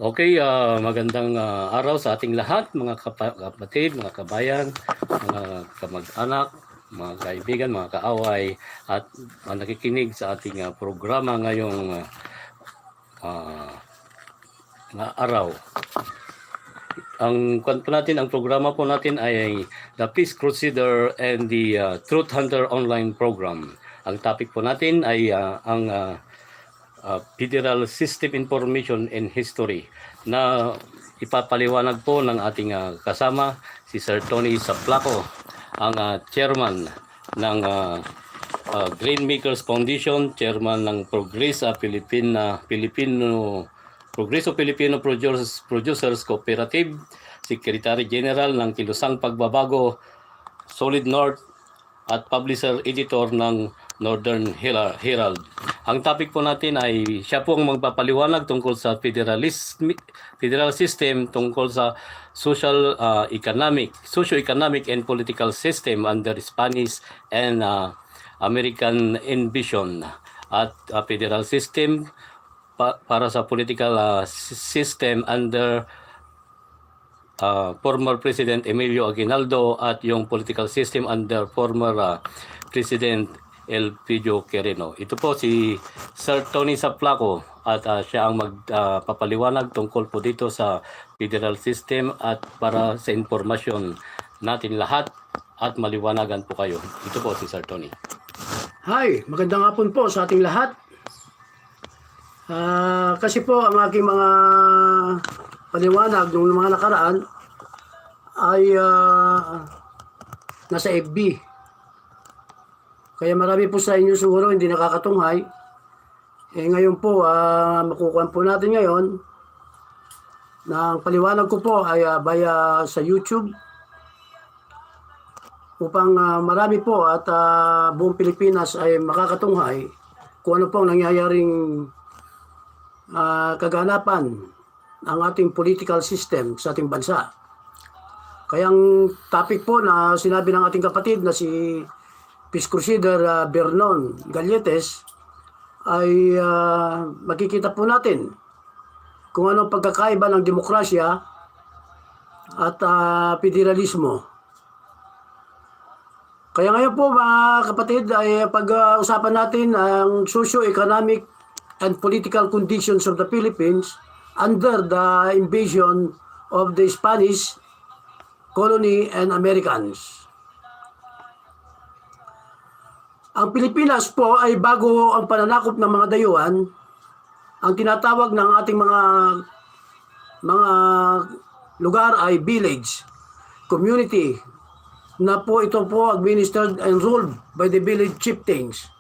Okay, magandang araw sa ating lahat, mga kapatid, mga kabayan, mga kamag-anak, mga kaibigan, mga kaaway, at nakikinig sa ating programa ngayong araw. Ang programa po natin ay The Peace Crusader and the Truth Hunter Online Program. Ang topic po natin ay ang Federal System Information and History na ipapaliwanag po ng ating kasama si Sir Tony Saplaco, ang chairman ng Grainmakers Foundation, chairman ng Progreso Filipino Producers Cooperative, Secretary General ng Kilusang Pagbabago, Solid North, at publisher editor ng Northern Herald. Ang topic po natin ay siya po ang magpapaliwanag tungkol sa federal system, tungkol sa socio-economic and political system under Spanish and American invasion, at federal system para sa political system under former President Emilio Aguinaldo, at yung political system under former President Elpidio Quirino. Ito po si Sir Tony Saplaco, at siya ang magpapaliwanag tungkol po dito sa federal system at para sa informasyon natin lahat at maliwanagan po kayo. Ito po si Sir Tony. Hi, magandang hapon po sa ating lahat. Kasi po ang aking mga paliwanag ng mga nakaraan ay nasa FB. Kaya marami po sa inyo siguro hindi nakakatunghay. Ngayon po, makukuha po natin ngayon na ang paliwanag ko po ay via sa YouTube upang marami po at buong Pilipinas ay makakatunghay kung ano po ang nangyayaring kaganapan ang ating political system sa ating bansa. Kaya ang topic po na sinabi ng ating kapatid na si Peace Crusader Vernon Galletes ay makikita po natin kung ano pagkakaiba ng demokrasya at federalismo. Kaya ngayon po mga kapatid ay pag-usapan natin ang socio-economic and political conditions of the Philippines under the invasion of the Spanish colony and Americans. Ang Pilipinas po ay bago ang pananakop ng mga dayuhan, ang tinatawag ng ating mga lugar ay village, community, na po ito po administered and ruled by the village chieftains.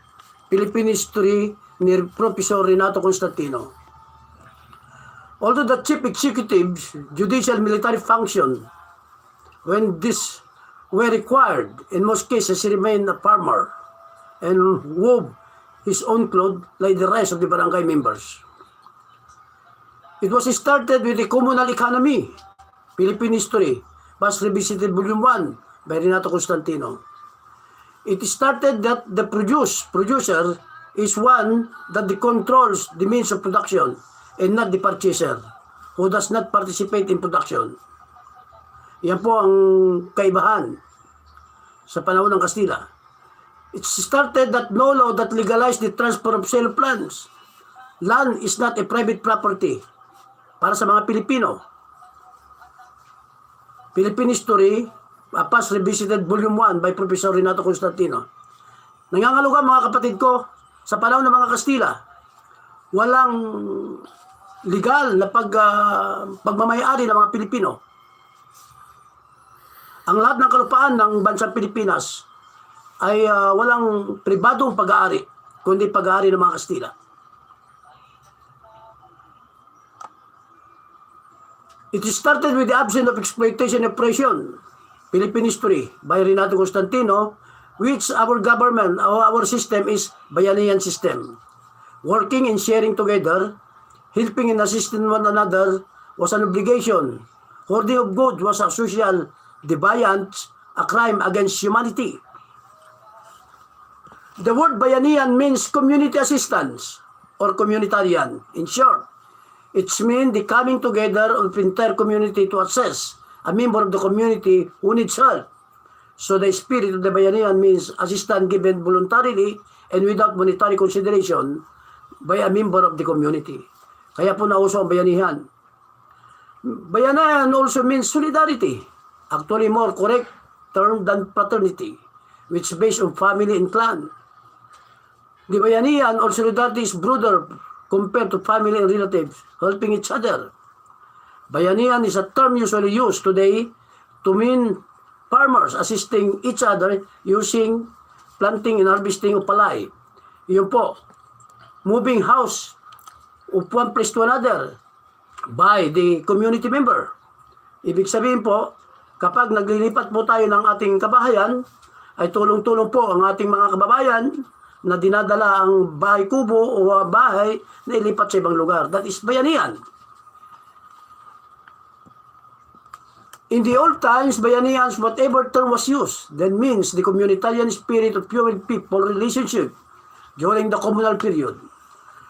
Philippine history ni Professor Renato Constantino. Although the chief executives, judicial military function, when this were required, in most cases he remained a farmer and wove his own clothes like the rest of the barangay members. It was started with the communal economy, Philippine history, Batas Revisited Volume 1 by Renato Constantino. It started that the producer is one that controls the means of production and not the purchaser who does not participate in production. Yan po ang kaibahan sa panahon ng Kastila. It started that no law that legalized the transfer of sale of lands. Land is not a private property para sa mga Pilipino. Philippine History, Batas Revisited Volume 1 by Professor Renato Constantino. Nangangalugan mga kapatid ko, sa panahon ng mga Kastila, walang legal na pagmamayari ng mga Pilipino. Ang lahat ng kalupaan ng bansang Pilipinas ay walang pribadong pag-aari, kundi pag-aari ng mga Kastila. It started with the absence of exploitation and oppression, Philippine history, by Renato Constantino, which our government, our system is bayanihan system. Working and sharing together, helping and assisting one another was an obligation. Hoarding of goods was a social deviance, a crime against humanity. The word bayanihan means community assistance or communitarian. In short, It's mean the coming together of the entire community to assess a member of the community who needs help. So the spirit of the bayanihan means assistance given voluntarily and without monetary consideration by a member of the community. Kaya po nauso ang bayanihan. Bayanihan also means solidarity. Actually, more correct term than fraternity, which is based on family and clan. The bayanihan or solidarity is broader compared to family and relatives helping each other. Bayanihan is a term usually used today to mean farmers assisting each other using planting and harvesting of palay. Yun po, moving house of one place to another by the community member. Ibig sabihin po, kapag naglilipat po tayo ng ating kabahayan, ay tulong-tulong po ang ating mga kababayan na dinadala ang bahay kubo o bahay na ilipat sa ibang lugar. That is bayanihan. In the old times, bayanihan, whatever term was used, that means the communitarian spirit of human people relationship during the communal period.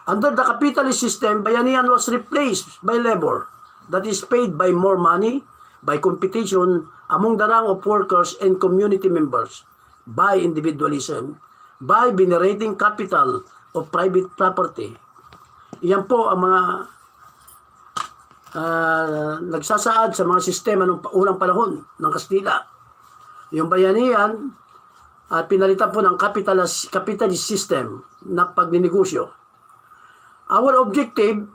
Under the capitalist system, bayanihan was replaced by labor that is paid by more money, by competition among the rank of workers and community members, by individualism, by venerating capital of private property. Iyan po ang mga nagsasaad sa mga sistema ng unang panahon ng Kastila. Yung bayanihan pinalitan po ng capitalist system na pagninegosyo. Our objective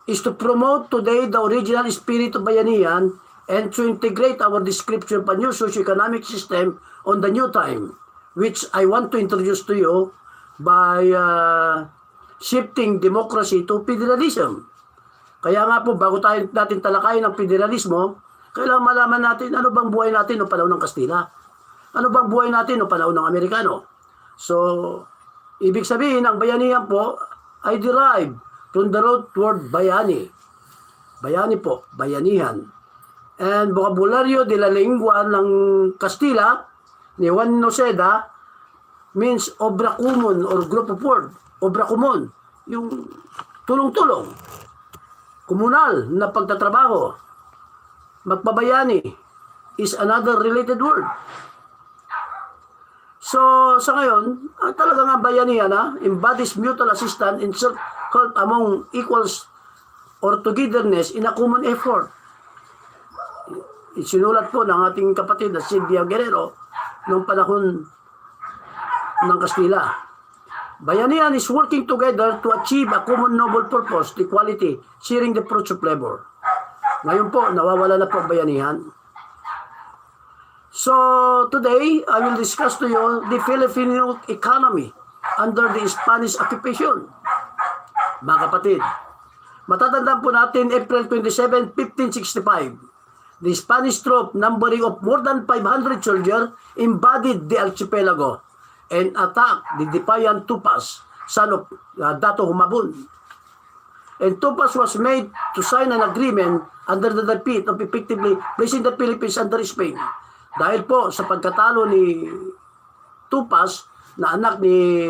is to promote today the original spirit of bayanihan and to integrate our description of a new socio-economic system on the new time, which I want to introduce to you by shifting democracy to federalism. Kaya nga po, bago natin talakayin ang federalismo, kailangan malaman natin ano bang buhay natin noong panahon ng Kastila. Ano bang buhay natin noong panahon ng Amerikano. So, ibig sabihin, ang bayanihan po ay derived from the root word bayani. Bayani po, bayanihan. And vocabulario de la lengua ng Kastila ni Juan Noceda means obra común or group of word. Obra común, yung tulong-tulong. Komunal na pagtatrabaho. Magpabayani is another related word. So, sa ngayon, talaga nga bayanihan embodies mutual assistance and self-help among equals or togetherness in a common effort. Isinulat po ng ating kapatid na Silvia Guerrero noong panahon ng Kastila. Bayanihan is working together to achieve a common noble purpose, equality, sharing the fruits of labor. Ngayon po, nawawala na po ang bayanihan. So, today, I will discuss to you the Filipino economy under the Spanish occupation. Mga kapatid, matatandaan po natin April 27, 1565. The Spanish troop numbering of more than 500 soldiers invaded the archipelago and attacked the defiant Tupas, son of Dato Humabon. And Tupas was made to sign an agreement under the defeat of effectively placing the Philippines under Spain. Dahil po sa pagkatalo ni Tupas, na anak ni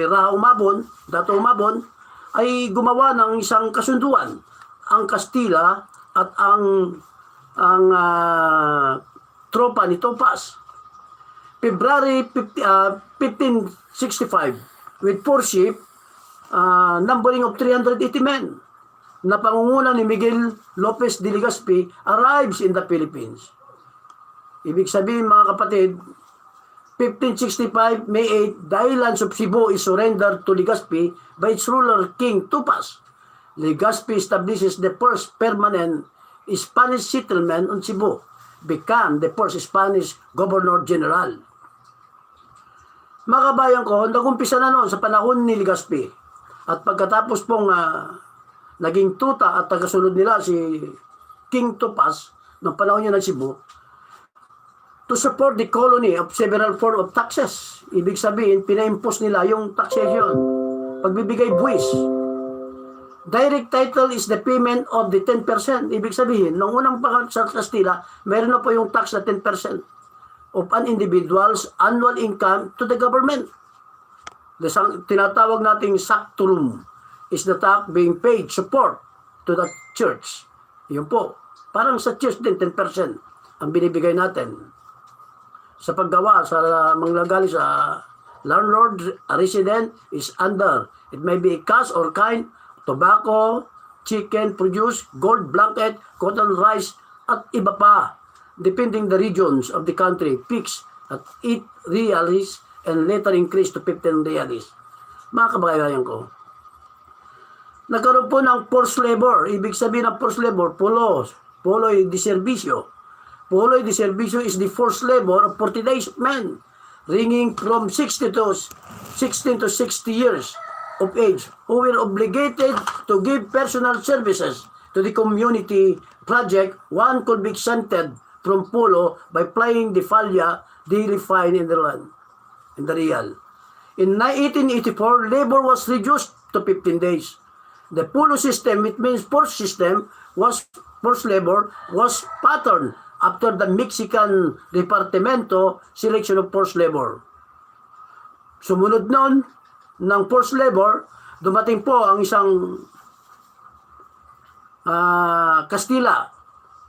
Dato Humabon, ay gumawa ng isang kasunduan ang Kastila at ang tropa ni Tupas. February 1565 with 4 ships numbering of 380 men na pangunguna ni Miguel Lopez de Legazpi arrives in the Philippines. Ibig sabihin mga kapatid, 1565 May 8, the islands of Cebu is surrendered to Legazpi by its ruler King Tupas. Legazpi establishes the first permanent Spanish settlement on Cebu, became the first Spanish Governor General. Mga kabayan ko, nag-umpisa na noon sa panahon ni Legazpi. At pagkatapos pong naging tuta at tagasunod nila si King Tupas ng panahon niya ng Cebu, to support the colony of several form of taxes. Ibig sabihin, pina-impose nila yung taxation, pagbibigay buwis. Direct title is the payment of the 10%. Ibig sabihin, nung unang panahon sa Kastila, meron na po yung tax na 10% of an individual's annual income to the government. The tinatawag nating sanctorum is the tax being paid support to the church. Yun po. Parang sa church din, 10% ang binibigay natin sa paggawa, sa manglagali sa landlord, a resident is under. It may be cash or kind, tobacco, chicken produce, gold blanket, cotton rice, at iba pa. Depending the regions of the country, fixed at 8 reals and later increased to 15 reals. Mga kababayan ko, nagkaroon po ng forced labor. Ibig sabihin ng forced labor, poloy de servicio. Poloy de servicio is the forced labor of 40 days men, ranging from 16 to 60 years of age, who were obligated to give personal services to the community project. One could be exempted from polo by paying the falya daily fine in the land, in the real. In 1884, labor was reduced to 15 days. The polo system, it means forced system, forced labor, was patterned after the Mexican Departamento selection of forced labor. Sumunod noon ng forced labor, dumating po ang isang Kastila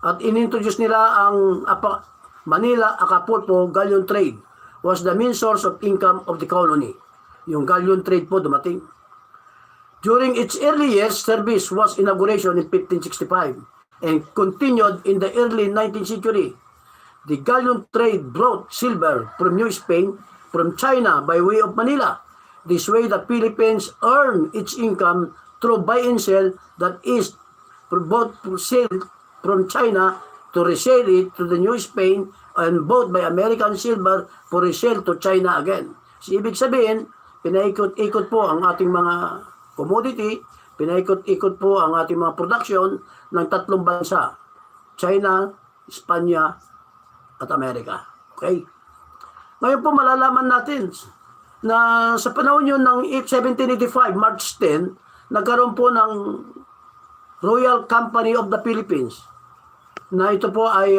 at inintroduce nila ang Manila Acapulco galleon trade was the main source of income of the colony. Yung galleon trade po dumating. During its early years, service was inauguration in 1565 and continued in the early 19th century. The galleon trade brought silver from New Spain, from China by way of Manila. This way, the Philippines earned its income through buy and sell, that is, bought for sale from China to resell it to the New Spain and bought by American silver for resell to China again. So, ibig sabihin, pinaikot-ikot po ang ating mga commodity, pinaikot-ikot po ang ating mga production ng tatlong bansa, China, Espanya, at Amerika. Okay? Ngayon po malalaman natin na sa panahon yun ng 1785, March 10, nagkaroon po ng Royal Company of the Philippines, na ito po ay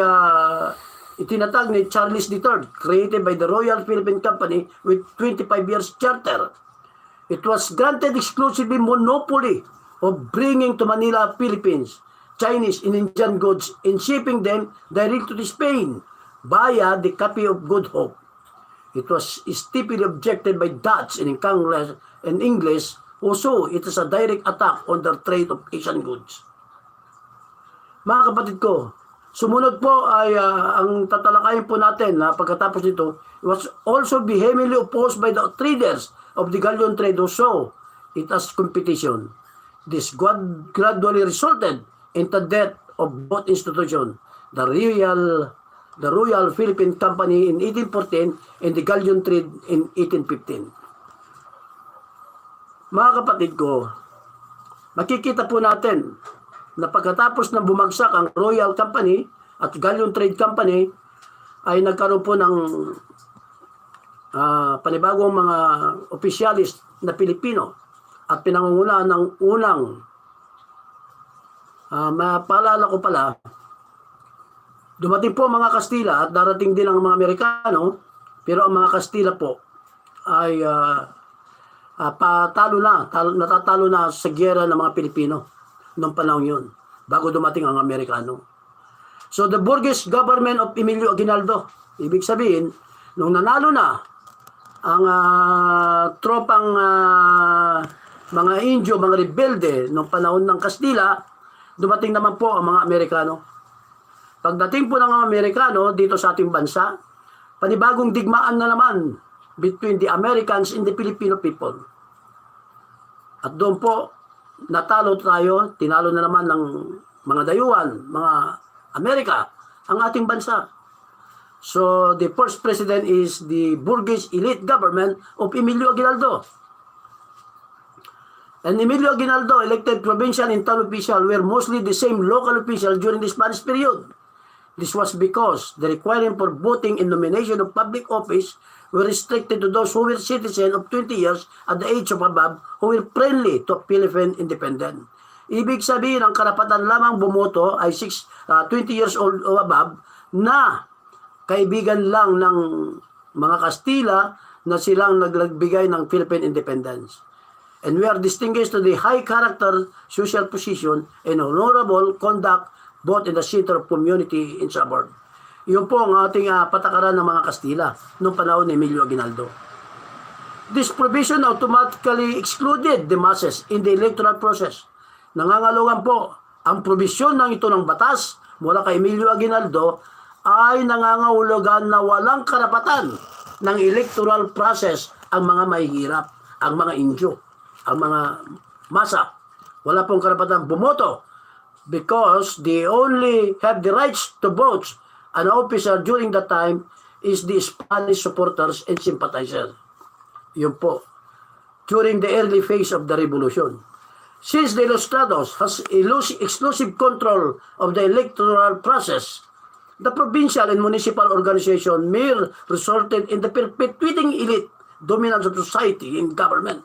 itinatag ni Charles III, created by the Royal Philippine Company with 25 years charter. It was granted exclusively monopoly of bringing to Manila, Philippines, Chinese and Indian goods and shipping them direct to Spain via the Cape of Good Hope. It was steeply objected by Dutch and Congress and English, also it is a direct attack on the trade of Asian goods. Mga kapatid ko, sumunod po ay ang tatalakayin po natin na pagkatapos nito, was also vehemently opposed by the traders of the galleon trade, also it has competition. This gradually resulted in the death of both institutions, the Royal Philippine Company in 1814 and the galleon trade in 1815. Mga kapatid ko, makikita po natin na pagkatapos na bumagsak ang Royal Company at Galleon Trade Company, ay nagkaroon po ng panibagong mga opisyalis na Pilipino at pinangungunahan ng unang mapaalala ko pala, dumating po mga Kastila at darating din ang mga Amerikano, pero ang mga Kastila po ay natatalo na sa giyera ng mga Pilipino noong panahon yun, bago dumating ang Amerikano. So the Burgess government of Emilio Aguinaldo, ibig sabihin, nung nanalo na ang tropang mga Indio, mga rebelde noong panahon ng Kastila, dumating naman po ang mga Amerikano. Pagdating po ng mga Amerikano dito sa ating bansa, panibagong digmaan na naman between the Americans and the Filipino people. At doon po, natalo tayo, tinalo na naman ng mga dayuhan, mga Amerika, ang ating bansa. So, the first president is the Burgess elite government of Emilio Aguinaldo. And Emilio Aguinaldo elected provincial and town official were mostly the same local official during the Spanish period. This was because the requirement for voting and nomination of public office were restricted to those who were citizens of 20 years at the age of above who were friendly to Philippine independence. Ibig sabihin, ang karapatan lamang bumoto ay 20 years old o above na kaibigan lang ng mga Kastila na silang nagbigay ng Philippine independence. and we are distinguished to the high character, social position, and honorable conduct both in the center of community and suburb. Yun po ang ating patakaran ng mga Kastila noong panahon ni Emilio Aguinaldo. This provision automatically excluded the masses in the electoral process. Nangangalawan po ang probisyon ng ito ng batas mula kay Emilio Aguinaldo ay nangangahulugan na walang karapatan ng electoral process ang mga mahihirap, ang mga indio, ang mga masa. Wala pong karapatan bumoto because they only have the rights to vote. An officer during that time is the Spanish supporters and sympathizers. Yun po. During the early phase of the revolution. Since the Ilustrados has exclusive control of the electoral process, the provincial and municipal organization may resulted in the perpetuating elite dominance of society and government.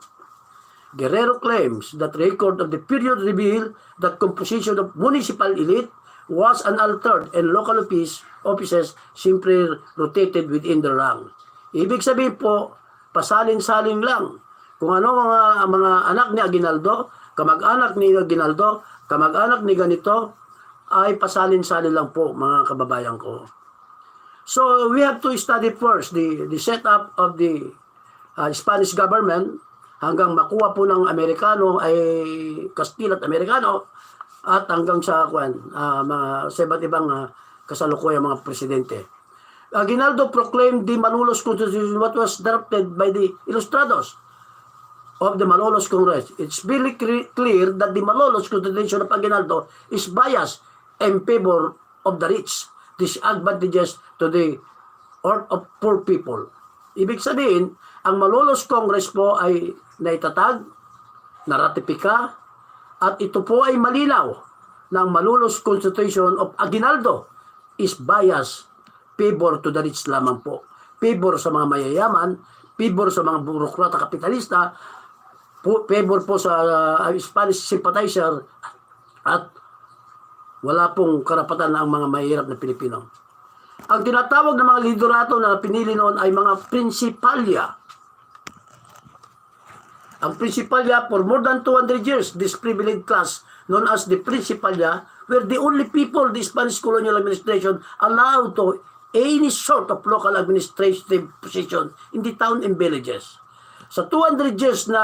Guerrero claims that record of the period reveal that composition of municipal elite was unaltered and local offices simply rotated within the rank. Ibig sabihin po, pasalin-saling lang. Kung ano mga anak ni Aguinaldo, kamag-anak ni Aguinaldo, kamag-anak ni ganito, ay pasalin-salin lang po mga kababayan ko. So we have to study first the setup of the Spanish government hanggang makuha po ng Amerikano ay Castilla at Amerikano at hanggang sa mga sa iba't ibang kasalukuyang mga presidente. Aguinaldo proclaimed the Malolos Constitution what was drafted by the Ilustrados of the Malolos Congress. It's very clear that the Malolos Constitution of Aguinaldo is biased in favor of the rich, disadvantages to the of poor people. Ibig sabihin, ang Malolos Congress po ay naitatag, naratipika, at ito po ay malinaw na ang Malolos Constitution of Aguinaldo is biased favor to the rich lamang po. Favor sa mga mayayaman, favor sa mga burokrata kapitalista, favor po sa Spanish sympathizer, at wala pong karapatan ang mga mahirap na Pilipino. Ang tinatawag ng mga liderato na pinili noon ay mga prinsipalya. Ang prinsipalya, for more than 200 years, this privileged class known as the prinsipalya were the only people the Spanish colonial administration allowed to any sort of local administrative position in the town and villages. Sa 200 years na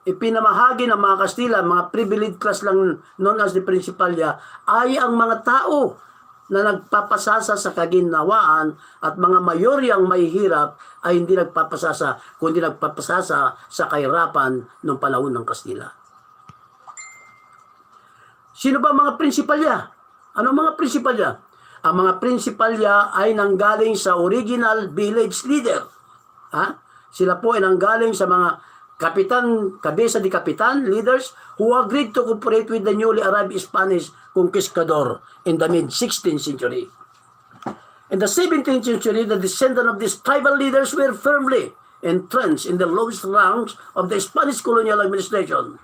ipinamahagi ng mga Kastila, mga privileged class lang known as the Principalya, ay ang mga tao na nagpapasasa sa kaginawaan at mga mayoryang mahihirap ay hindi nagpapasasa, kundi nagpapasasa sa kahirapan ng panahon ng Kastila. Sino ba mga Principalya? Ano mga Principalya? Ang mga Principalya ay nanggaling sa original village leader. Sila po ay nanggaling sa mga kapitan, kabesa di kapitan, leaders who agreed to cooperate with the newly arrived Spanish conquistador in the mid-16th century. In the 17th century, the descendants of these tribal leaders were firmly entrenched in the lowest ranks of the Spanish colonial administration.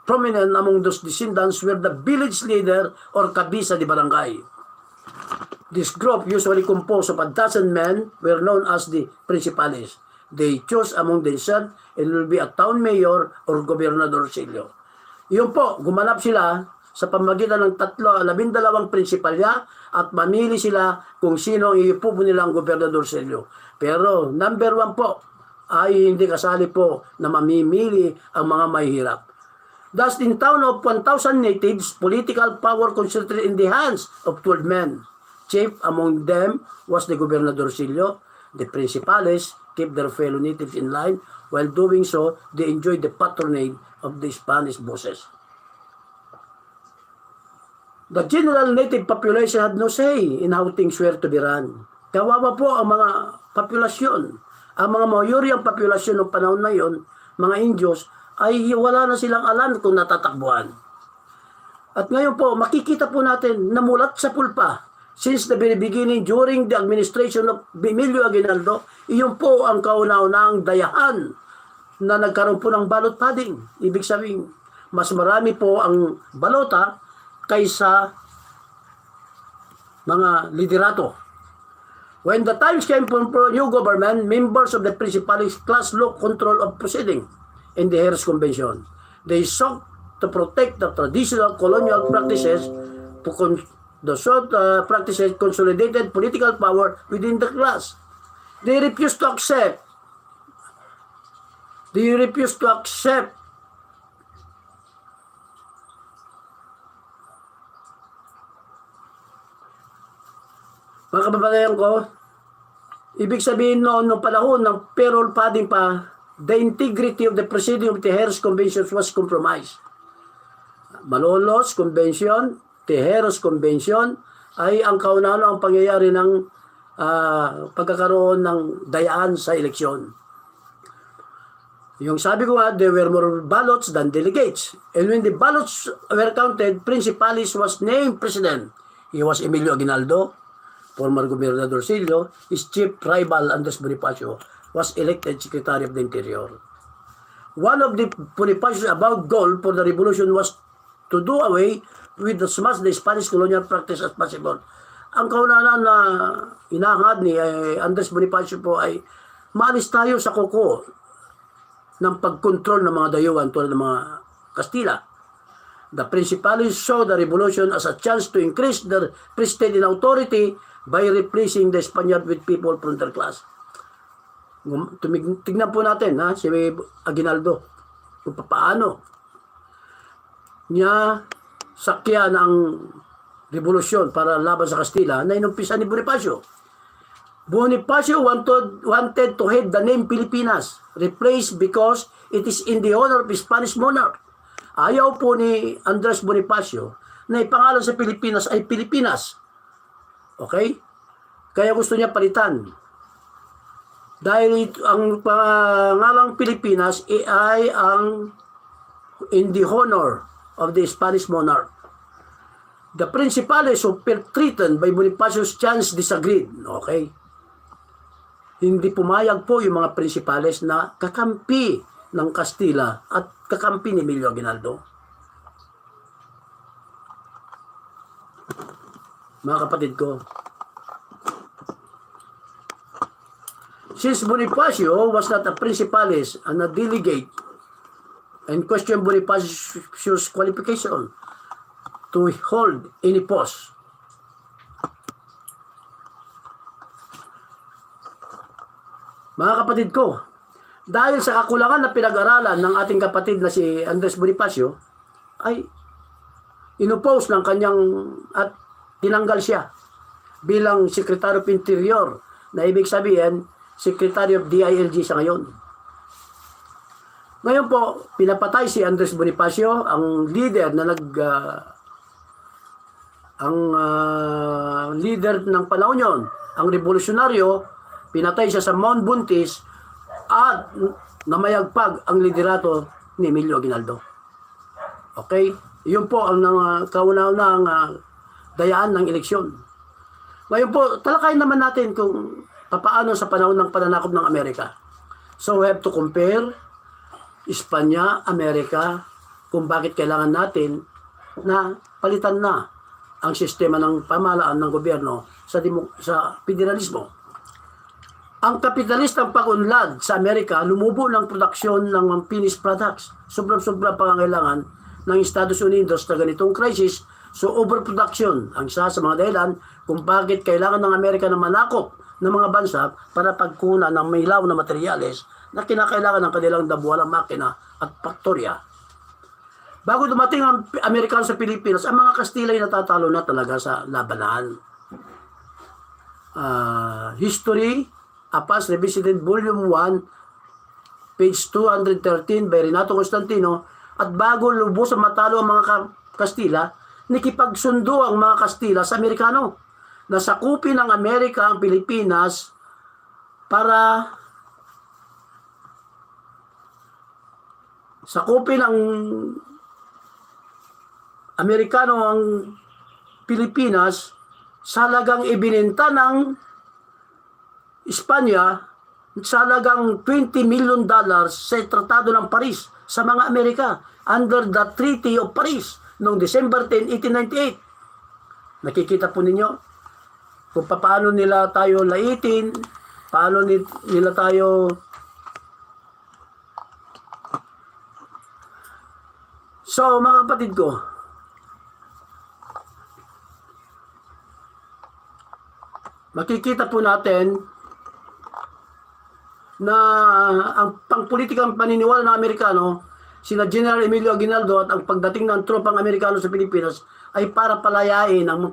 Prominent among those descendants were the village leader or kabisa di barangay. This group, usually composed of a dozen men, were known as the principales. They chose among themselves and will be a town mayor or gobernadorcillo. Yun po, gumanap sila sa pamamagitan ng 12 prinsipalya at mamili sila kung sino ang iupo nilang gobernadorcillo. Pero number 1 po ay hindi kasali po na mamimili ang mga mahihirap. Thus, in town of 1,000 natives, political power concentrated in the hands of 12 men. Chief among them was the gobernadorcillo. The principales keep their fellow natives in line. While doing so, they enjoyed the patronage of the Spanish bosses. The general native population had no say in how things were to be run. Kawawa po ang mga populasyon. Ang mga mayoryang populasyon ng panahon na yon, mga Indios, ay wala na silang alam kung natatakbuhan. At ngayon po, makikita po natin na mulat sa pulpa, since the very beginning, during the administration of Emilio Aguinaldo, iyon po ang kauna-unang dayahan na nagkaroon po ng ballot padding. Ibig sabihin, mas marami po ang balota kaysa mga liderato. When the times came for new government, members of the Principalities class look control of proceeding in the Harris Convention. They sought to protect the traditional colonial practices practices consolidated political power within the class. They refused to accept mga kababayan ko, ibig sabihin noong panahon ng payroll padding pa, the integrity of the proceeding of the Harris Convention was compromised. Malolos Convention, the Harris Convention, ay ang kauna-una ang pangyayari ng pagkakaroon ng dayaan sa eleksyon. Yung sabi ko nga, there were more ballots than delegates. And when the ballots were counted, Principalis was named president. He was Emilio Aguinaldo, former Gobernador Silio. His chief rival, Andres Bonifacio, was elected Secretary of the Interior. One of the Bonifacio's about goal for the revolution was to do away with as much the Spanish colonial practice as possible. Ang kauna na inahangad ni Andres Bonifacio po ay maalis tayo sa kuko ng pagkontrol ng mga dayuhan tulad ng mga Kastila. The Principalities saw the revolution as a chance to increase their prestige and authority by replacing the Spaniard with people from their class. Tignan po natin si Aguinaldo kung paano niya sakyan ang revolusyon para laban sa Kastila na inumpisa ni Bonifacio. Bonifacio wanted to have the name Pilipinas replaced because it is in the honor of the Spanish monarch. Ayaw po ni Andres Bonifacio na ipangalan sa Pilipinas ay Pilipinas. Okay? Kaya gusto niya palitan. Dahil ang pangalang Pilipinas ay ang in the honor of the Spanish monarch. The Principales who felt threatened by Bonifacio's chance disagreed. Okay? Hindi pumayag po yung mga Principales na kakampi ng Kastila at kakampi ni Emilio Aguinaldo. Mga kapatid ko, since Bonifacio was not a Principales and a delegate, and questioned Bonifacio's qualification to hold any post. Mga kapatid ko, dahil sa kakulangan na pinag-aralan ng ating kapatid na si Andres Bonifacio, ay inupose ng kanyang at tinanggal siya bilang Secretary of Interior, na ibig sabihin, Secretary of DILG sa ngayon. Ngayon po, pinapatay si Andres Bonifacio, ang leader na leader ng panahon yon, ang revolusyonaryo, pinatay siya sa Mount Buntis at namayagpag ang liderato ni Emilio Aguinaldo. Okay? Yun po ang kauna-unang dayaan ng eleksyon. Ngayon po, talakayin naman natin kung paano sa panahon ng pananakop ng Amerika. So we have to compare Espanya, Amerika, kung bakit kailangan natin na palitan na ang sistema ng pamahalaan ng gobyerno sa federalismo. Ang kapitalistang pag-unlad sa Amerika lumubo ng produksyon ng finished products. Sobrang-sobrang pangangailangan ng Estados Unidos sa ganitong crisis. So overproduction ang isa sa mga dahilan kung bakit kailangan ng Amerika na manakop ng mga bansa para pagkunan ng milaw na materyales na kinakailangan ng kanilang dabuhalang makina at faktorya. Bago dumating ang Amerikano sa Pilipinas, ang mga Kastila ay natatalo na talaga sa labanan. History, Apas Revisited Volume 1, page 213 by Renato Constantino, at bago lubos ang matalo ang mga Kastila, nakipagsundo ang mga Kastila sa Amerikano na sakupin ng Amerika ang Pilipinas para sakupin ang Amerikano ang Pilipinas sa halagang ibininta ng Espanya sa halagang $20 million sa Tratado ng Paris sa mga Amerika under the Treaty of Paris noong December 10, 1898. Nakikita po ninyo? kung paano nila tayo laitin, paano nila tayo so mga kapatid ko, makikita po natin na ang pangpolitikang paniniwala ng Amerikano, sina General Emilio Aguinaldo at ang pagdating ng tropang Amerikano sa Pilipinas ay para palayain ang mga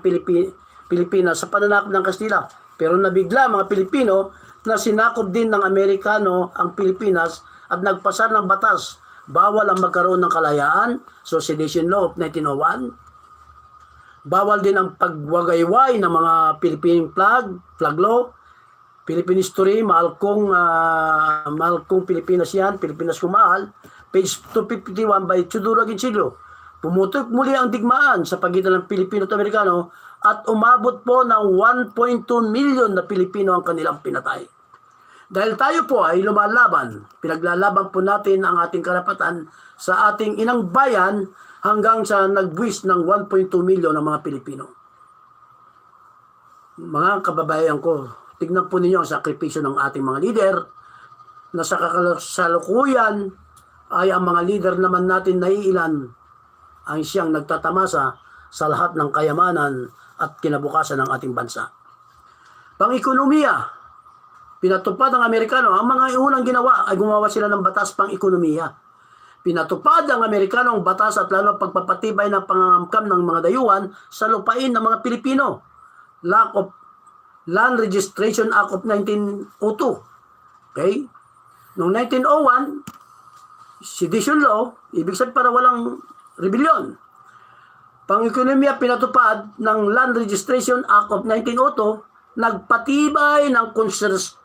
Pilipinas sa pananakop ng Kastila. Pero nabigla mga Pilipino na sinakop din ng Amerikano ang Pilipinas at nagpasa ng batas. Bawal ang magkaroon ng kalayaan, so Sedition Law of 1901. Bawal din ang pagwagayway ng mga Philippine flag law, Philippine history, mahal kong Pilipinas yan, Pilipinas kung mahal, page 251 by Teodoro Aguinaldo. Pumutok muli ang digmaan sa pagitan ng Pilipino at Amerikano at umabot po ng 1.2 million na Pilipino ang kanilang pinatay. Dahil tayo po ay lumalaban, pinaglalaban po natin ang ating karapatan sa ating inang bayan hanggang sa nagbuwis ng 1.2 million ng mga Pilipino. Mga kababayan ko, tignan po ninyo ang sakripisyo ng ating mga lider na sa kasalukuyan ay ang mga lider naman natin na iilan ang siyang nagtatamasa sa lahat ng kayamanan at kinabukasan ng ating bansa. Pang-ekonomiya, pinatupad ng Amerikano. Ang mga unang ginawa ay gumawa sila ng batas pang-ekonomiya. Pinatupad ng Amerikano ang batas at lalo pagpapatibay ng pangangamkam ng mga dayuhan sa lupain ng mga Pilipino. Lack of Land Registration Act of 1902. Okay? Noong 1901, Sedition Law, ibig sabihin para walang rebellion. Pang-ekonomiya, pinatupad ng Land Registration Act of 1902, nagpatibay ng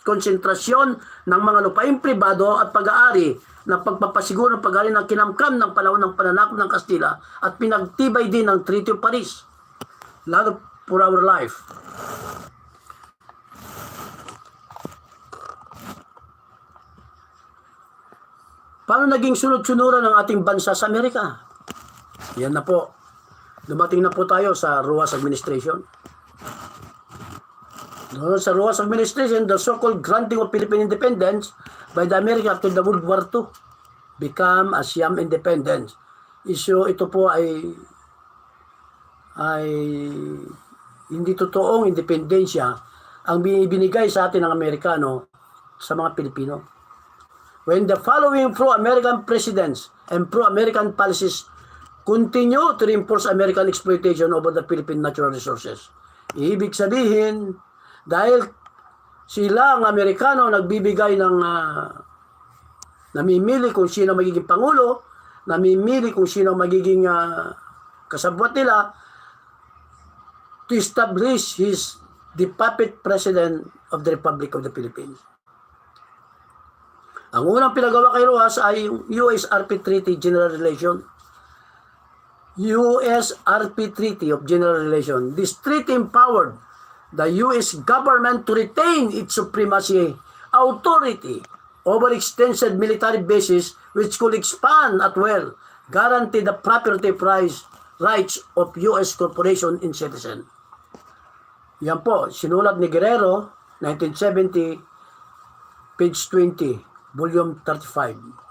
konsentrasyon ng mga lupaing pribado at pag-aari ng pagpapasiguro ng pag-aari ng kinamkam ng panahon ng pananakop ng Kastila at pinagtibay din ng Treaty of Paris. Lalo for our life. Paano naging sunod-sunuran ng ating bansa sa Amerika? Yan na po. Dumating na po tayo sa Ruas Administration. Doon sa Ruas Administration, the so-called granting of Philippine independence by the America after the World War II become a Siam independence. Ito po ay hindi totoong independensya ang binigay sa atin ng Amerikano sa mga Pilipino. When the following pro-American presidents and pro-American policies continue to reinforce American exploitation over the Philippine natural resources. Ibig sabihin, dahil sila ang Amerikano nagbibigay ng namimili kung sino magiging pangulo, namimili kung sino magiging kasabwat nila to establish the puppet president of the Republic of the Philippines. Ang unang pinagawa kay Rojas ay USRP Treaty General Relation. USRP Treaty of General Relation. This treaty empowered the U.S. government to retain its supremacy, authority over extensive military bases which could expand at will, guarantee the property rights of U.S. corporation and citizen. Yan po, sinulat ni Guerrero, 1970, page 20, volume 35.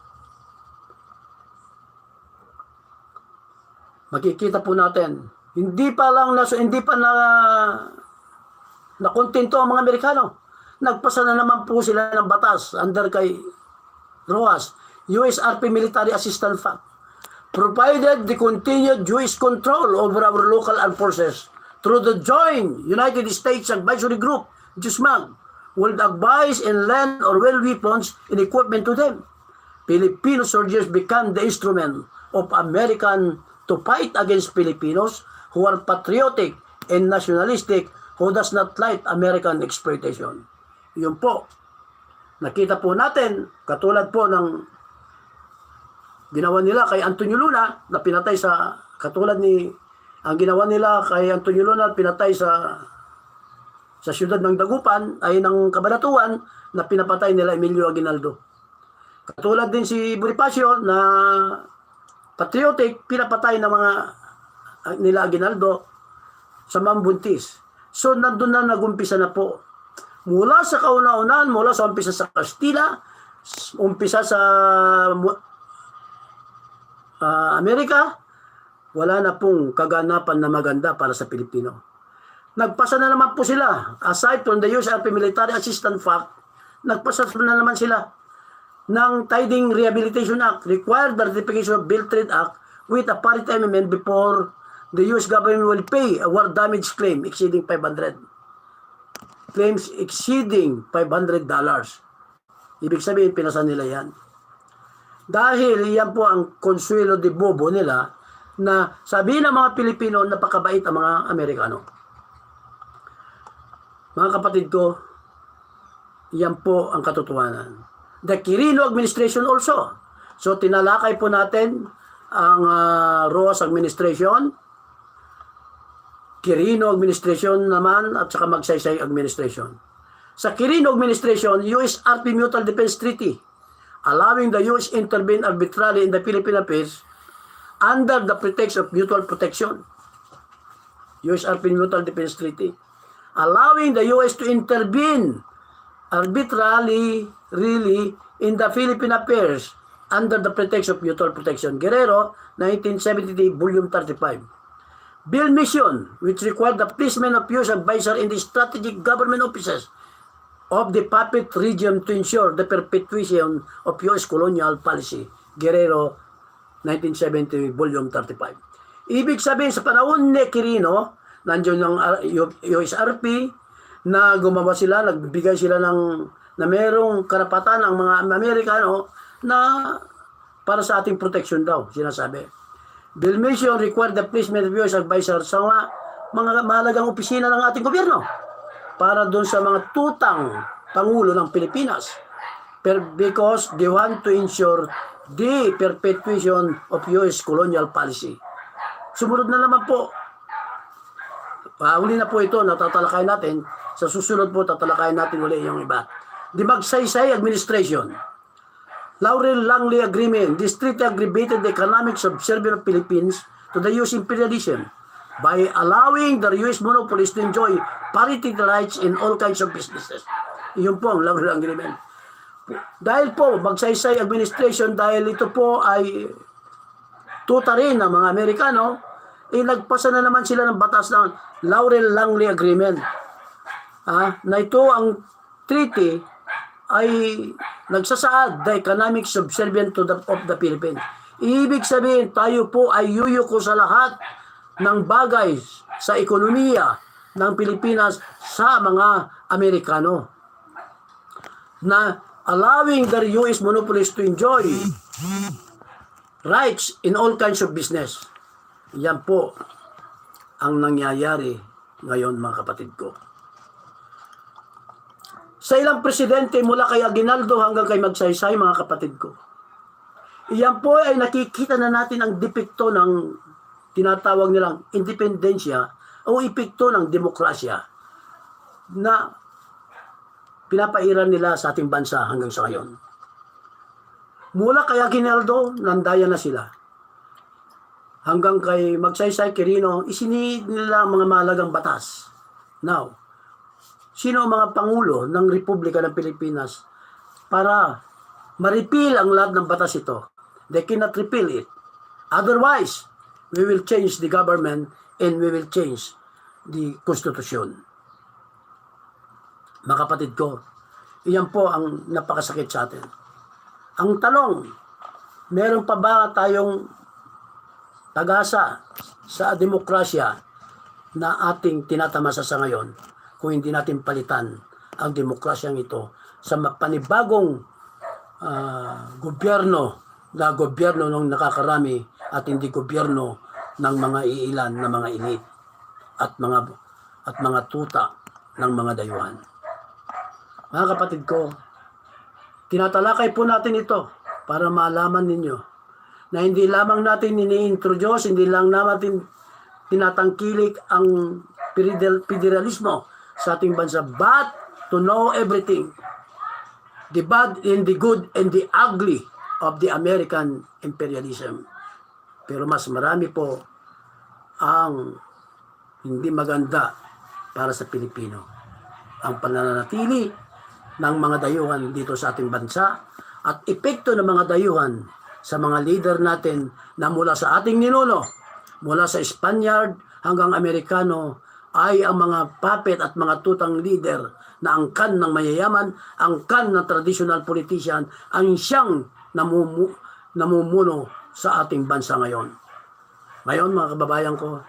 Makikita po natin, hindi pa nakontento ang mga Amerikano. Nagpasa na naman po sila ng batas under kay Rojas, USRP Military Assistance Fund, provided the continued U.S. control over our local armed forces through the joint United States Advisory Group, JUSMAG, will advise and lend or well weapons and equipment to them. Filipino soldiers become the instrument of American to fight against Filipinos who are patriotic and nationalistic, who does not like American exploitation. Yun po. Nakita po natin, katulad po ng ginawa nila kay Antonio Luna na pinatay sa, katulad ni, ang ginawa nila kay Antonio Luna pinatay sa siyudad ng Dagupan ay ng Kabanatuan na pinapatay nila Emilio Aguinaldo. Katulad din si Bonifacio na patriotic, pinapatay ng mga nila Aguinaldo sa Mambuntis. So nandun na nagumpisa na po. Mula sa kauna-unahan, mula sa umpisa sa Kastila, umpisa sa Amerika, wala na pong kaganapan na maganda para sa Pilipino. Nagpasa na naman po sila. Aside from the USRP Military Assistance Fact, nagpasa na naman sila ng Tiding Rehabilitation Act, required the ratification of Bill Trade Act with a parity amendment before the US government will pay a war damage claim exceeding 500. Claims exceeding $500. Ibig sabihin, pinasa nila yan. Dahil yan po ang konsuelo de bobo nila na sabihin ng mga Pilipino napakabait ang mga Amerikano. Mga kapatid ko, yan po ang katotohanan. The Quirino administration also. So tinalakay po natin ang Roas administration, Quirino administration naman at saka Magsaysay administration. Sa Quirino administration, USRP Mutual Defense Treaty allowing the US intervene arbitrarily in the Philippine affairs under the pretext of mutual protection. USRP Mutual Defense Treaty allowing the US to intervene arbitrarily in the Philippine affairs under the pretext of mutual protection. Guerrero, 1973, Volume 35. Bill Mission, which required the placement of US advisor in the strategic government offices of the puppet region to ensure the perpetuation of US colonial policy. Guerrero, 1970, Volume 35. Ibig sabihin, sa panahon ni Quirino, nandiyon yung USRP, na gumawa sila, nagbigay sila na merong karapatan ang mga Amerikano na para sa ating protection daw, sinasabi. Bill Mission required the placement of US advisor sa mga mahalagang opisina ng ating gobyerno para doon sa mga tutang Pangulo ng Pilipinas. Because they want to ensure the perpetuation of US colonial policy. Sumunod na naman po. Uli na po ito, natatalakay natin. Sa susunod po, tatalakayin natin uli yung iba. The Magsaysay administration. Laurel Langley Agreement. This treaty aggravated the economic subservience of Philippines to the US imperialism by allowing the US monopolies to enjoy parity rights in all kinds of businesses. Iyon po ang Laurel Agreement. Dahil po, Magsaysay administration, dahil ito po ay tuta rin ng mga Amerikano, nagpasa na naman sila ng batas ng Laurel Langley Agreement. Na ito ang treaty ay nagsasaad the economic subservient of the Philippines. Ibig sabihin, tayo po ay yuyuko sa lahat ng bagay sa ekonomiya ng Pilipinas sa mga Amerikano. Na allowing the US monopolies to enjoy rights in all kinds of business. Yan po ang nangyayari ngayon, mga kapatid ko. Sa ilang presidente mula kay Aguinaldo hanggang kay Magsaysay, mga kapatid ko. Iyan po ay nakikita na natin ang depekto ng tinatawag nilang independensya o epekto ng demokrasya na pinapairan nila sa ating bansa hanggang sa ngayon. Mula kay Aguinaldo, nandaya na sila. Hanggang kay Magsaysay, Quirino, isinid nila ang mga mahalagang batas. Now, sino ang mga pangulo ng Republika ng Pilipinas para ma-repeal ang lahat ng batas ito? They cannot repeal it. Otherwise, we will change the government and we will change the Constitution. Mga kapatid ko, iyan po ang napakasakit sa atin. Ang tanong, meron pa ba tayong tagasa sa demokrasya na ating tinatamasa sa ngayon kung hindi natin palitan ang demokrasyang ito sa panibagong gobyerno na gobyerno ng nakakarami at hindi gobyerno ng mga iilan na mga elite at mga tuta ng mga dayuhan. Mga kapatid ko, tinatalakay po natin ito para malaman ninyo na hindi lamang natin ini-introduce, hindi lang natin tinatangkilik ang federalismo sa ating bansa, but to know everything, the bad and the good and the ugly of the American imperialism. Pero mas marami po ang hindi maganda para sa Pilipino. Ang pananatili ng mga dayuhan dito sa ating bansa at epekto ng mga dayuhan sa mga leader natin na mula sa ating ninuno, mula sa Spaniard hanggang Amerikano, ay ang mga puppet at mga tutang leader na angkan ng mayayaman, angkan ng traditional politician, ang siyang namumuno sa ating bansa ngayon. Ngayon mga kababayan ko,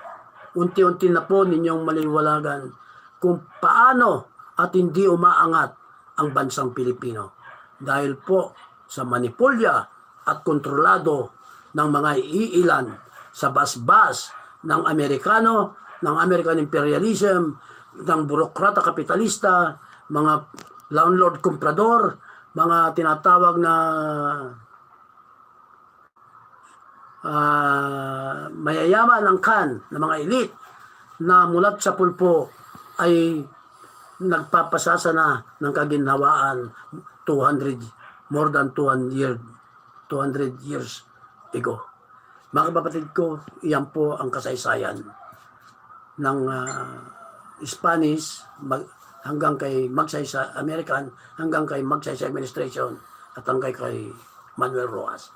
unti-unti na po ninyong maliwalagan kung paano at hindi umaangat ang bansang Pilipino. Dahil po sa manipulya at kontrolado ng mga iilan sa basbas ng Amerikano, ng American imperialism, ng burokrata kapitalista, mga landlord comprador, mga tinatawag na mayayaman angkan ng mga elite na mulat sa pulpo ay nagpapasasa na ng kaginhawaan more than 200 years ago. Mga kapatid ko, iyan po ang kasaysayan ng Spanish hanggang kay Magsaysay American, hanggang kay Magsaysay Administration at hanggang kay Manuel Rojas.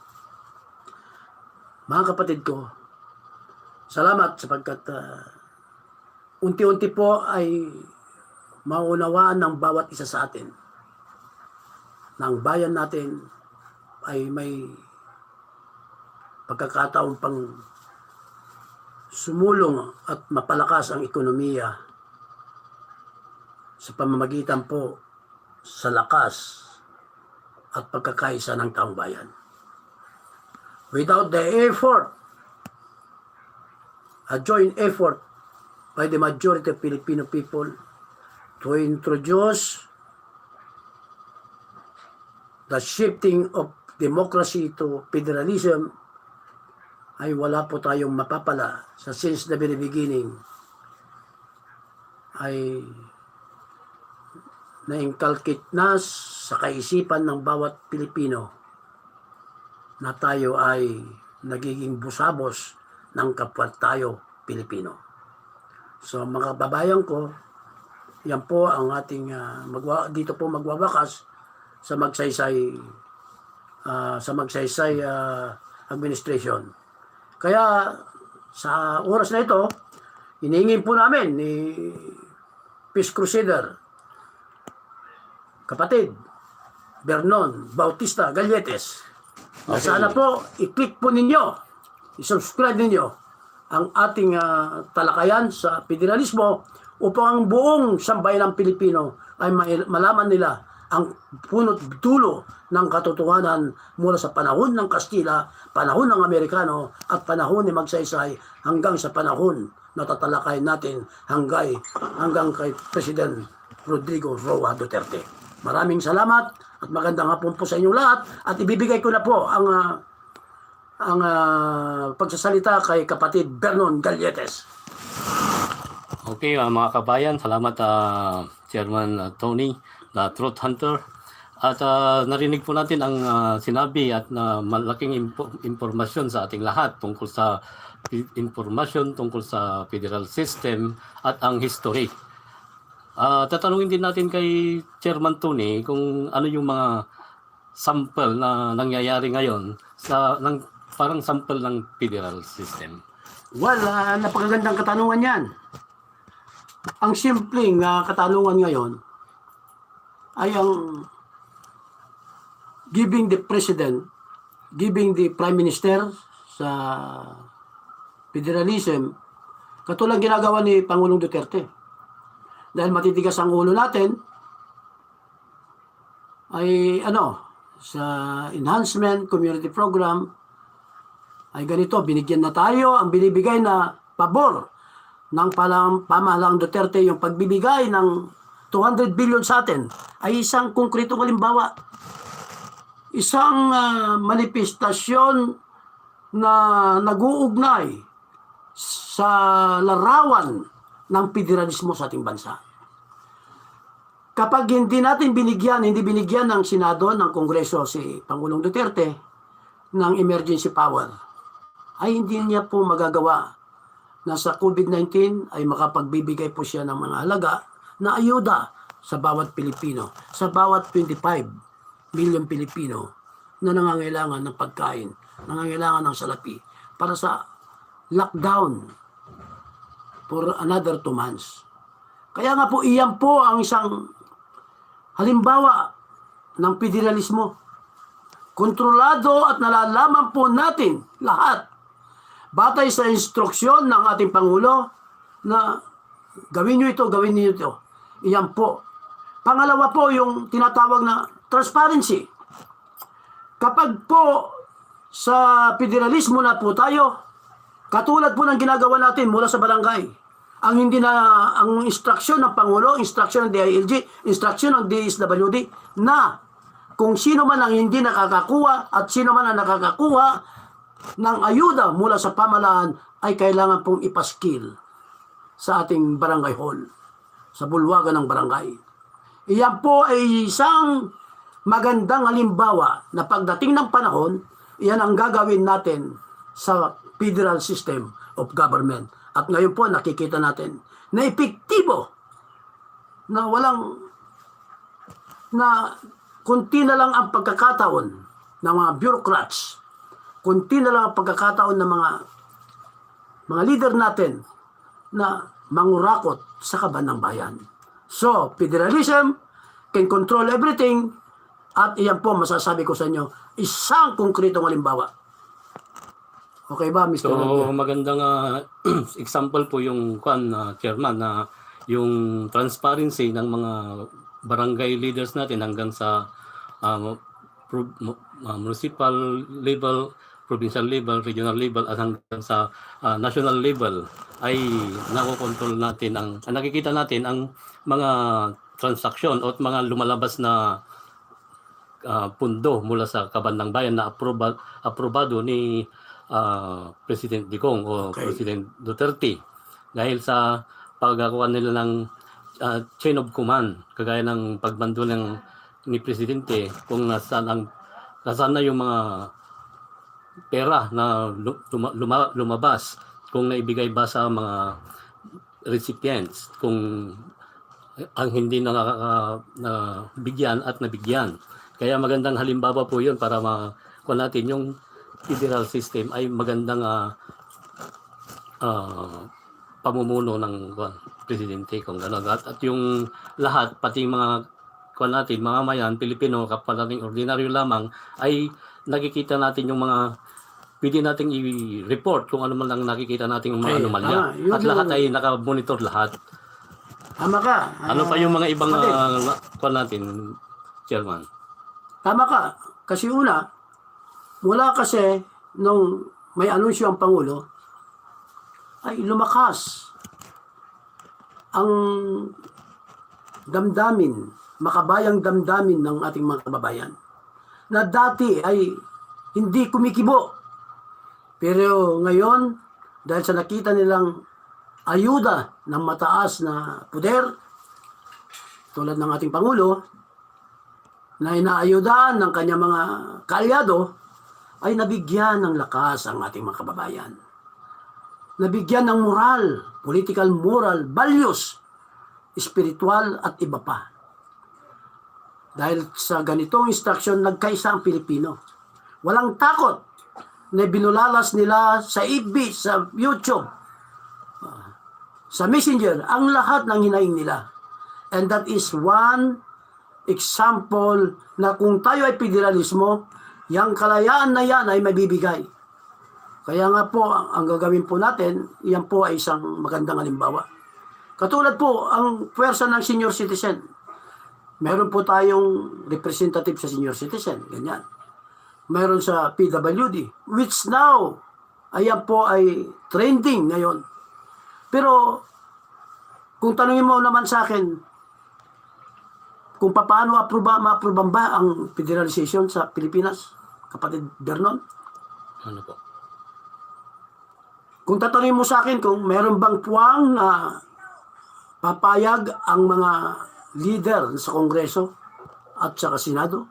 Mga kapatid ko, salamat sapagkat unti-unti po ay maunawaan ng bawat isa sa atin na ang bayan natin ay may pagkakataon pang sumulong at mapalakas ang ekonomiya sa pamamagitan po sa lakas at pagkakaisa ng taong bayan. Without the effort, a joint effort by the majority of Filipino people to introduce the shifting of democracy to federalism, ay wala po tayong mapapala sa since the very beginning ay na-inculcate na sa kaisipan ng bawat Pilipino na tayo ay nagiging busabos ng kapwa tayo Pilipino. So mga kababayan ko, yan po ang ating dito po magwawakas sa Magsaysay administration. Kaya sa oras na ito, hinihingin po namin ni Peace Crusader, kapatid Vernon Bautista Galletes, na sana po i-click po ninyo, i-subscribe ninyo ang ating talakayan sa federalismo upang ang buong sambayan ng Pilipino ay malaman nila ang punot dulo ng katotohanan mula sa panahon ng Kastila, panahon ng Amerikano at panahon ni Magsaysay hanggang sa panahon na tatalakayin natin hanggang kay President Rodrigo Roa Duterte. Maraming salamat at magandang hapon po sa inyong lahat at ibibigay ko na po ang pagsasalita kay kapatid Vernon Galletes. Okay, mga kabayan, salamat Chairman Tony, na Truth Hunter. At narinig po natin ang sinabi at malaking impormasyon sa ating lahat tungkol sa federal system at ang history. Tatanungin din natin kay Chairman Tony kung ano yung mga sample na nangyayari ngayon parang sample ng federal system. Well, napakagandang katanungan yan. Ang simpleng katanungan ngayon ay ang giving the prime minister sa federalism, katulad ginagawa ni Pangulong Duterte. Dahil matitigas ang ulo natin, ay sa enhancement community program, ay ganito, binigyan na tayo, ang binibigay na pabor ng pamahalaang Duterte, yung pagbibigay ng 200 billion sa atin, ay isang konkretong halimbawa. Isang manifestasyon na nag-uugnay sa larawan ng federalismo sa ating bansa. Kapag hindi binigyan ng Senado, ng Kongreso si Pangulong Duterte ng emergency power, ay hindi niya po magagawa na sa COVID-19 ay makapagbibigay po siya ng mga halaga na ayuda sa bawat Pilipino, sa bawat 25 million Pilipino na nangangailangan ng pagkain, nangangailangan ng salapi para sa lockdown for another 2 months. Kaya nga po, iyan po ang isang halimbawa ng federalismo. Kontrolado at nalalaman po natin lahat batay sa instruksyon ng ating Pangulo na gawin nyo ito, gawin nyo ito. Iyan po. Pangalawa po yung tinatawag na transparency. Kapag po sa federalismo na po tayo, katulad po ng ginagawa natin mula sa barangay, ang instruksyon ng Pangulo, instruksyon ng DILG, instruksyon ng DSWD na kung sino man ang hindi nakakakuha at sino man ang nakakakuha ng ayuda mula sa pamahalaan ay kailangan pong ipaskil sa ating barangay hall, sa bulwagan ng barangay. Iyan po ay isang magandang halimbawa na pagdating ng panahon, iyan ang gagawin natin sa federal system of government. At ngayon po nakikita natin na epektibo, na kunti na lang ang pagkakataon ng mga bureaucrats, kunti na lang ang pagkakataon ng mga leader natin na mangurakot sa kaban ng bayan. So, federalism can control everything, at iyan po masasabi ko sa inyo, isang konkretong halimbawa. Okay ba, Mr. So, magandang example po yung chairman, na yung transparency ng mga barangay leaders natin hanggang sa municipal level, provincial level, regional level, at hanggang sa national level ay nakokontrol natin nakikita natin ang mga transaksyon o mga lumalabas na pundo mula sa kaban ng bayan na aprobado ni President Digong o President Duterte dahil sa paggawa nila ng chain of command, kagaya ng pagmando ni Presidente kung nasaan na yung mga pera na lumabas, kung naibigay ba sa mga recipients, kung ang hindi bigyan at nabigyan. Kaya magandang halimbawa po yun para makuha natin yung federal system ay magandang pamumuno ng Presidente kung gano'n. At yung lahat, pati mga natin, mga mayan, Pilipino, kapag nating ordinaryo lamang, ay nakikita natin yung mga pwede nating i-report kung ano man lang nakikita natin yung mga anomalya. At lahat ay nakamonitor lahat. Tama ka. Ano pa yung mga ibang natin, Chairman? Tama ka. Kasi mula kasi nung may anunsyo ang Pangulo, ay lumakas ang damdamin, makabayang damdamin ng ating mga kababayan na dati ay hindi kumikibo. Pero ngayon, dahil sa nakita nilang ayuda ng mataas na poder, tulad ng ating Pangulo, na inaayudahan ng kanyang mga kaalyado, ay nabigyan ng lakas ang ating mga kababayan. Nabigyan ng moral, political moral, values, spiritual at iba pa. Dahil sa ganitong instruction, nagkaisa ang Pilipino. Walang takot na binulalas nila sa FB, sa YouTube, sa Messenger, ang lahat ng hinaing nila. And that is one example na kung tayo ay federalismo, yung kalayaan na yan ay mabibigay. Kaya nga po, ang gagawin po natin, yan po ay isang magandang halimbawa. Katulad po, ang puwersa ng senior citizen. Meron po tayong representative sa senior citizen, ganyan. Meron sa PWD, which now, ayan po ay trending ngayon. Pero, kung tanungin mo naman sa akin, kung paano ma-approvean ba ang federalization sa Pilipinas, kapatid Vernon? Ano po? Kung tatanungin mo sa akin kung meron bang puwang na papayag ang mga leader sa Kongreso at sa Senado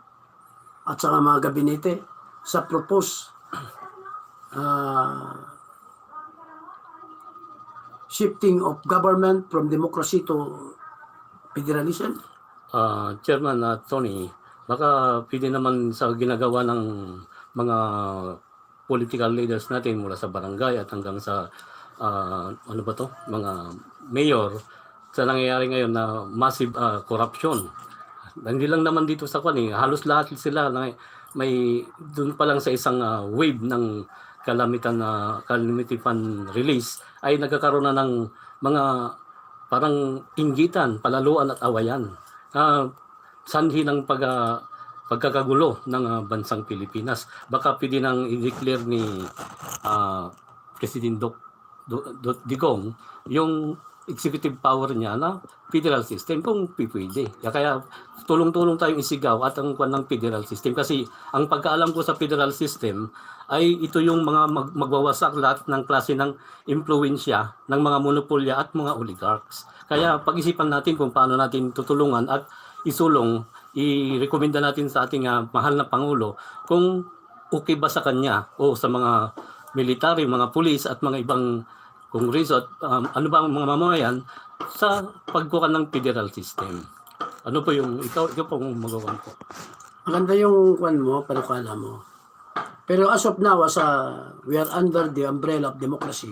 at sa mga gabinete sa propose shifting of government from democracy to federalism? Chairman Tony, baka pwede naman sa ginagawa ng mga political leaders natin mula sa barangay at hanggang sa ano ba to, mga mayor, sa nangyayari ngayon na massive corruption. Hindi lang naman dito sa halos lahat sila na may doon pa lang sa isang wave ng calamity fund release ay nagkakaroon na ng mga parang inggitan, palaluan at awayan. Sanhi ng pagkakagulo ng bansang Pilipinas. Baka pwede nang i-declare ni President Digong yung executive power niya na federal system kung pwede. Kaya tulong-tulong tayong isigaw at ang kwan ng federal system. Kasi ang pagkaalam ko sa federal system ay ito yung mga magwawasak lahat ng klase ng impluensya ng mga monopolya at mga oligarchs. Kaya pag-isipan natin kung paano natin tutulungan at isulong, i-rekomenda natin sa ating mahal na Pangulo kung okay ba sa kanya o sa mga military, mga pulis at mga ibang kongreso at ano ba ang mga mamamayan sa pagkukan ng federal system. Ano po yung ikaw pong magawa po? Maganda yung kwan mo, panukala mo. Pero as of now, we are under the umbrella of democracy.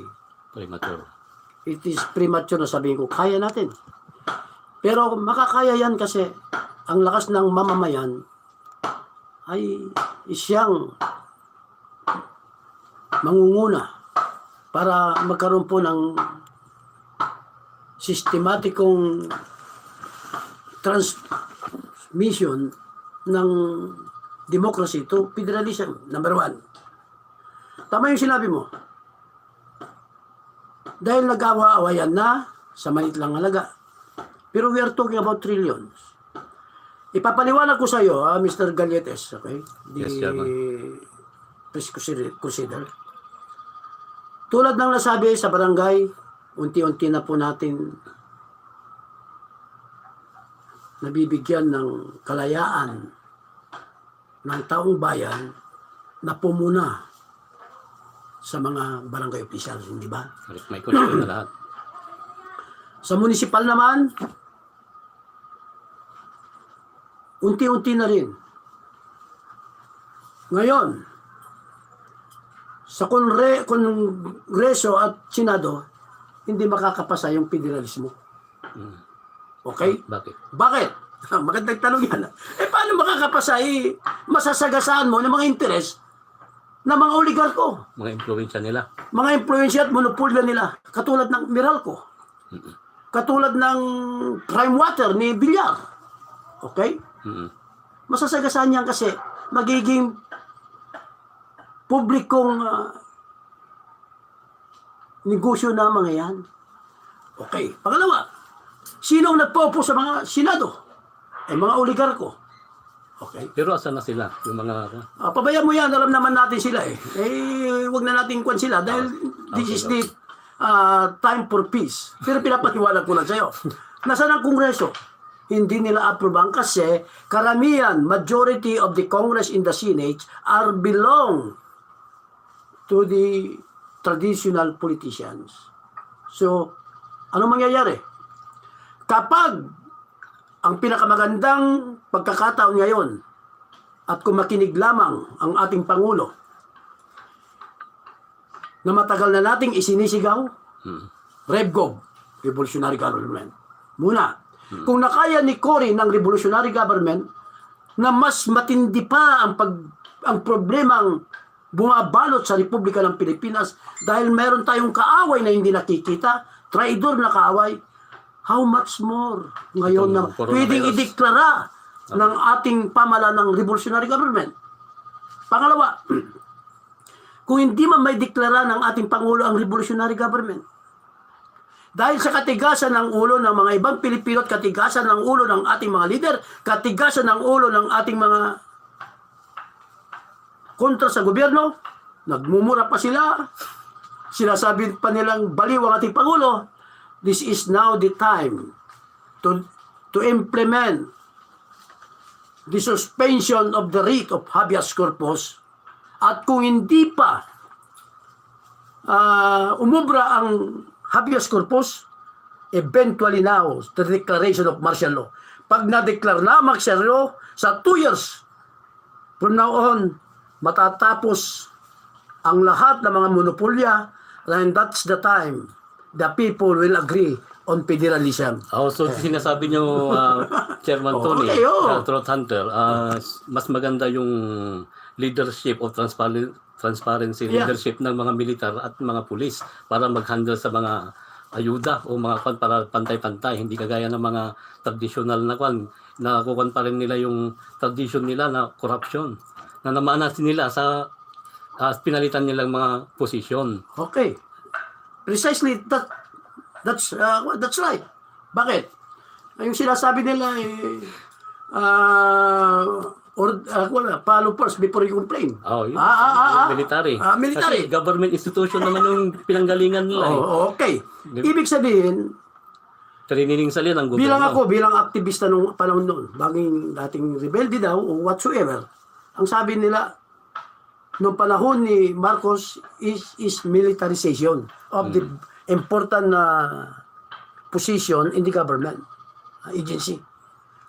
Premature. It is premature na sabihin ko, kaya natin. Pero makakaya yan kasi ang lakas ng mamamayan ay siyang mangunguna para magkaroon po ng sistematikong transmission ng democracy to federalism. Number one. Tama yung sinabi mo. Dahil nag-awa-awayan na sa maliit lang halaga. Pero we are talking about trillions. Ipapaliwanag ko sa iyo, Mr. Galletes, okay? Yes, Chairman. Crusader. Tulad ng nasabi sa barangay, unti-unti na po natin nabibigyan ng kalayaan ng taong bayan na pumuna sa mga barangay officials, hindi ba? May control na lahat. Sa municipal naman, unti-unti na rin. Ngayon, sa Kongreso at Senado, hindi makakapasa yung federalismo. Okay? Bakit? Magandang tanong yan. Paano makakapasa? Masasagasaan mo ng mga interes ng mga oligarko. Mga impluensya nila. Mga impluensya at monopolya nila. Katulad ng Meralco. Katulad ng prime water ni Bilyar. Okay? Masasagasaan yan kasi magiging publikong negosyo na mga yan. Okay. Pangalawa, sinong nagpopo sa mga Senado? Mga oligarko. Okay. Pero asan na sila? Yung mga... pabayaan mo yan, alam naman natin sila wag na natin kwan sila dahil this is the time for peace. Pero pinapatiwalag ko lang sa'yo. Nasaan ang Kongreso? Hindi nila aprobahan kasi karamihan, majority of the Congress in the Senate are belong to the traditional politicians. So, ano mangyayari? Kapag ang pinakamagandang pagkakataon ngayon at kung makinig lamang ang ating Pangulo na matagal na nating isinisigaw, RevGov, Revolutionary Government. Muna, kung nakaya ni Cory ng Revolutionary Government na mas matindi pa ang problemang bumabalot sa Republika ng Pilipinas dahil meron tayong kaaway na hindi nakikita, traidor na kaaway, how much more ngayon na pwedeng ideklara ng ating pamahalaan ng revolutionary government. Pangalawa, kung hindi man may deklara ng ating Pangulo ang revolutionary government, dahil sa katigasan ng ulo ng mga ibang Pilipino at katigasan ng ulo ng ating mga leader, katigasan ng ulo ng ating mga kontra sa gobyerno, nagmumura pa sila, sinasabi pa nilang baliw ang ating Pangulo. This is now the time to implement the suspension of the writ of habeas corpus. At kung hindi pa umubra ang habeas corpus, eventually now, the declaration of martial law. Pag na-declare na martial law, sa 2 years from now on, matatapos ang lahat ng mga monopolya, and that's the time the people will agree on federalism. So sinasabi nyo, Chairman Tony, Okay, Truth Hunter, mas maganda yung leadership of transparency, leadership ng mga militar at mga pulis para mag-handle sa mga ayuda o mga kwan para pantay-pantay, hindi kagaya ng mga traditional na kwan, nakukuha pa rin nila yung tradition nila na corruption, na namanas nila sa pinalitan nilang mga posisyon. Okay. Precisely that's right. Bakit? Yung sinasabi nila follow first before you complain. Yun. Military. Military. Kasi government institution naman yung pinanggalingan nila. Okay. Ibig sabihin, trinining sa liyan ang gobyerno. bilang aktivista nung panahon noon, baging dating rebelde daw o whatsoever, ang sabi nila, nung panahon ni Marcos is militarization of the important position in the government agency.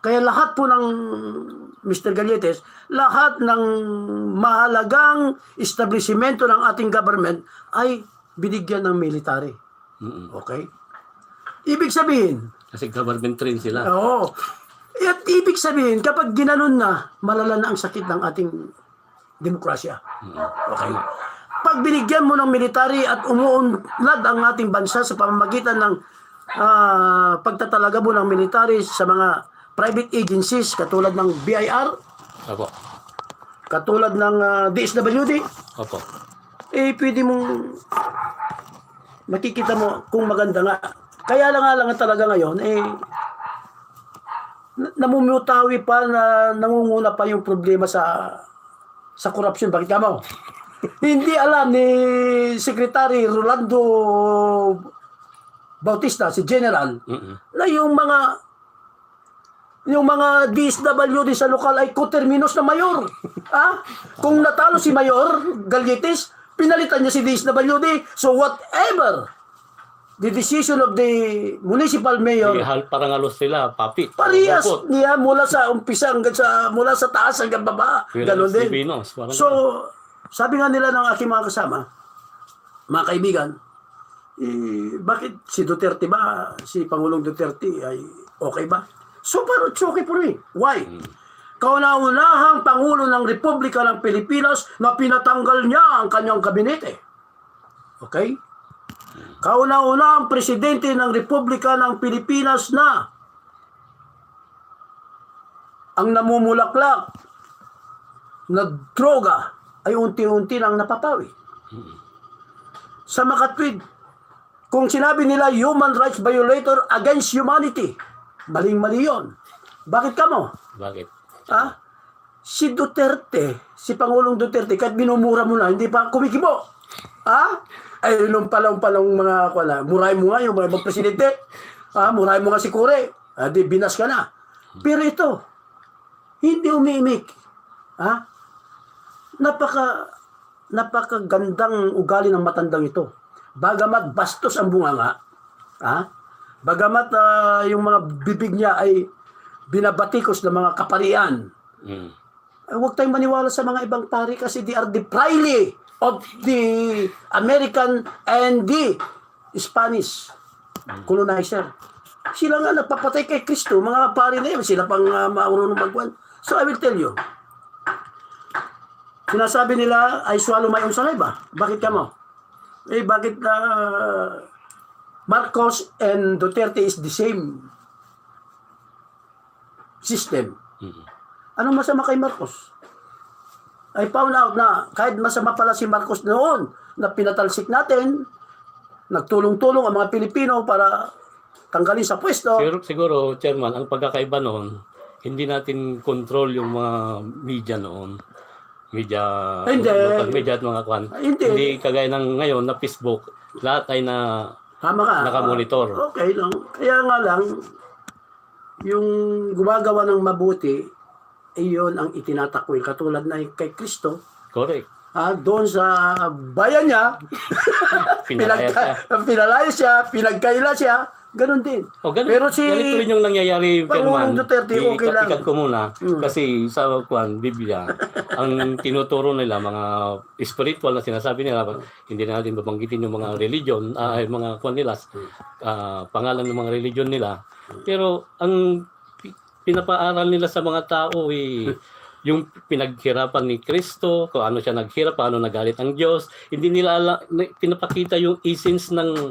Kaya lahat po ng Mr. Galletes, lahat ng mahalagang establishmento ng ating government ay binigyan ng military. Okay? Ibig sabihin, Kasi government train sila. oo. At ibig sabihin, kapag ginanon na, malala na ang sakit ng ating demokrasya. Okay? Pag binigyan mo ng military at umuunlad ang ating bansa sa pamamagitan ng pagtatalaga mo ng military sa mga private agencies katulad ng BIR, Opo. katulad ng DSWD, Opo. pwede mong makikita mo kung maganda nga. Kaya lang talaga ngayon, namumutawi pa na nangunguna pa yung problema sa corruption. Bakit ka mo? Hindi alam ni Secretary Rolando Bautista, si General, na yung mga DSWD sa lokal ay koterminos na mayor. Kung natalo si Mayor Galletes, pinalitan niya si DSWD. So whatever the decision of the municipal mayor, Parang alos sila, papi. parehas niya mula sa umpisa mula sa taas hanggang baba. Ganon din. Filipinos, So, sabi nga nila ng aking mga kasama, mga kaibigan, bakit si Duterte ba, si Pangulong Duterte ay okay ba? So, pero it's okay for me. Why? Kauna-unahang Pangulo ng Republika ng Pilipinas na pinatanggal niya ang kanyang kabinete. Okay? Kauna-unahang Presidente ng Republika ng Pilipinas na ang namumulaklak na droga ay unti-unti nang napapawi. Sa makatwid, kung sinabi nila human rights violator against humanity, maling-mali yun. Bakit ka mo? Bakit? Si Duterte, si Pangulong Duterte, kahit minumura mo na, hindi pa kumikibo. Ay, nung palong mga muray mo nga yung mga ibang presidente. Muray mo nga si Kore. Di binas ka na. Pero ito, hindi umiimik. Napakagandang ugali ng matandang ito. Bagamat bastos ang bunganga, bagamat yung mga bibig niya ay binabatikos ng mga kaparian, huwag tayong maniwala sa mga ibang pari kasi they are the prily of the American and the Spanish colonizer. Sila nga nagpapatay kay Kristo, mga pari na yun, sila pang marunong magwan. So I will tell you, sinasabi nila, I swallow my own saliva. Bakit ka mo? Bakit Marcos and Duterte is the same system? Anong masama kay Marcos? I found out na kahit masama pala si Marcos noon na pinatalsik natin, nagtulong-tulong ang mga Pilipino para tanggalin sa pwesto. Siguro, Chairman, ang pagkakaiba noon, hindi natin control yung mga media noon. Media at mga kwan. Hindi kagaya ng ngayon na Facebook, lahat ay nakamonitor. Okay lang. Kaya nga lang, yung gumagawa ng mabuti, iyon ang itinatakwil. Katulad na kay Kristo. Correct. doon sa bayan niya, pinalaya siya, pinagkaila siya, ganun din. Ganun, Pero si ganito rin yung nangyayari, Pangulong Chairman. Duterte, okay lang. Ikat ko muna. Kasi sa Biblia, ang tinuturo nila, mga spiritual na sinasabi nila, hindi na natin babanggitin yung mga religion, mga nila, pangalan ng mga religion nila. Pero ang pinapaaral nila sa mga tao, yung pinaghirapan ni Kristo, kung ano siya naghirap, paano nagalit ang Diyos. Hindi nila pinapakita yung essence ng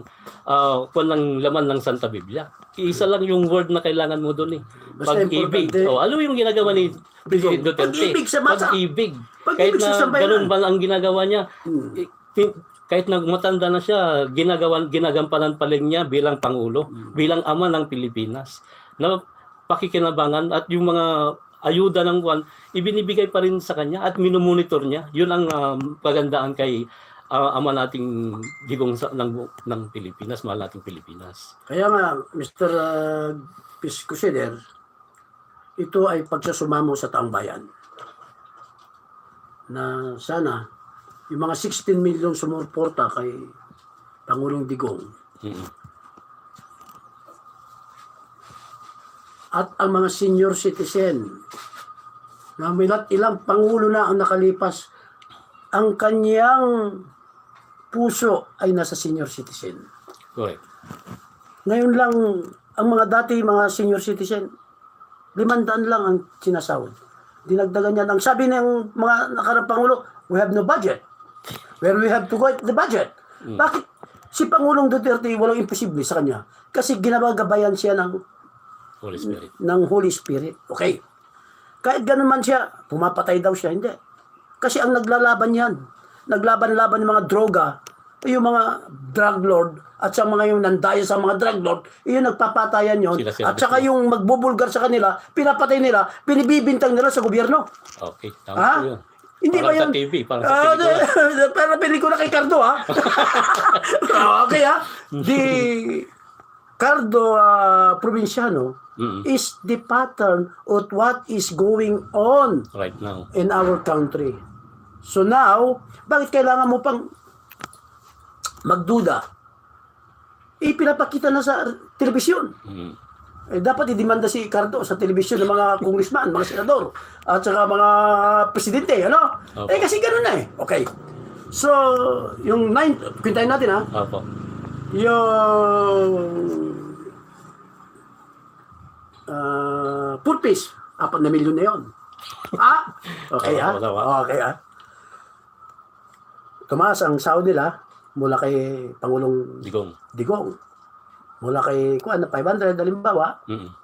laman ng Santa Biblia. Isa lang yung word na kailangan mo doon. Pag-ibig. Ano yung ginagawa ni President Duterte? Pag-ibig sa masa. Pag-ibig. Pag-ibig Kahit sa na sambayanan. ganun ba ang ginagawa niya, kahit na matanda na siya, ginagampanan pa rin niya bilang Pangulo, bilang ama ng Pilipinas. Na pakikinabangan at yung mga ayuda ng ibinibigay pa rin sa kanya at minumonitor niya. Yun ang pagandaan kay ama nating digong ng Pilipinas, mahal nating Pilipinas. Kaya nga, Mr. Crusader, ito ay pagsasumamo sa taong bayan. Na sana, yung mga 16 million sumuporta kay Pangulong Digong, at ang mga senior citizen, na may ilang pangulo na ang nakalipas, ang kanyang puso ay nasa senior citizen. Correct. Ngayon lang, ang mga dati, mga senior citizen, 500 lang ang sinasahod. Dinagdagan niya. Ang sabi ng mga nakarang pangulo, we have no budget. Where we have to go the budget. Bakit? Si Pangulong Duterte, walang imposible sa kanya. Kasi ginagabayan siya ng Holy Spirit. Holy Spirit. Okay. Kahit ganun man siya, pumapatay daw siya. Hindi. Kasi ang naglalaban yan, naglaban-laban ng mga droga, yung mga drug lord, at sa mga yung nandaya sa mga drug lord, yung nagpapatayan yon, at saka yung magbubulgar sa kanila, pinapatay nila, pinibibintang nila sa gobyerno. Okay. Tama po yun. Hindi parang ba yun? Sa TV, parang sa pelikula. Parang pelikula kay Cardo, ha? Okay, ha? The Cardo Provinciano is the pattern of what is going on Right now. in our country. So now, bakit kailangan mo pang magduda? Pinapakita na sa telebisyon. Dapat idemanda si Cardo sa telebisyon ng mga congressman, mga senador, at saka mga presidente, ano? Okay. Kasi ganun na eh. Okay. So, yung 9, kwintahin natin ha, Opo. yung food piece, 4 na milyon na yun. Okay ha? Okay ha? Tumaas ang sahod nila mula kay Pangulong Digong. Mula kay 500, halimbawa,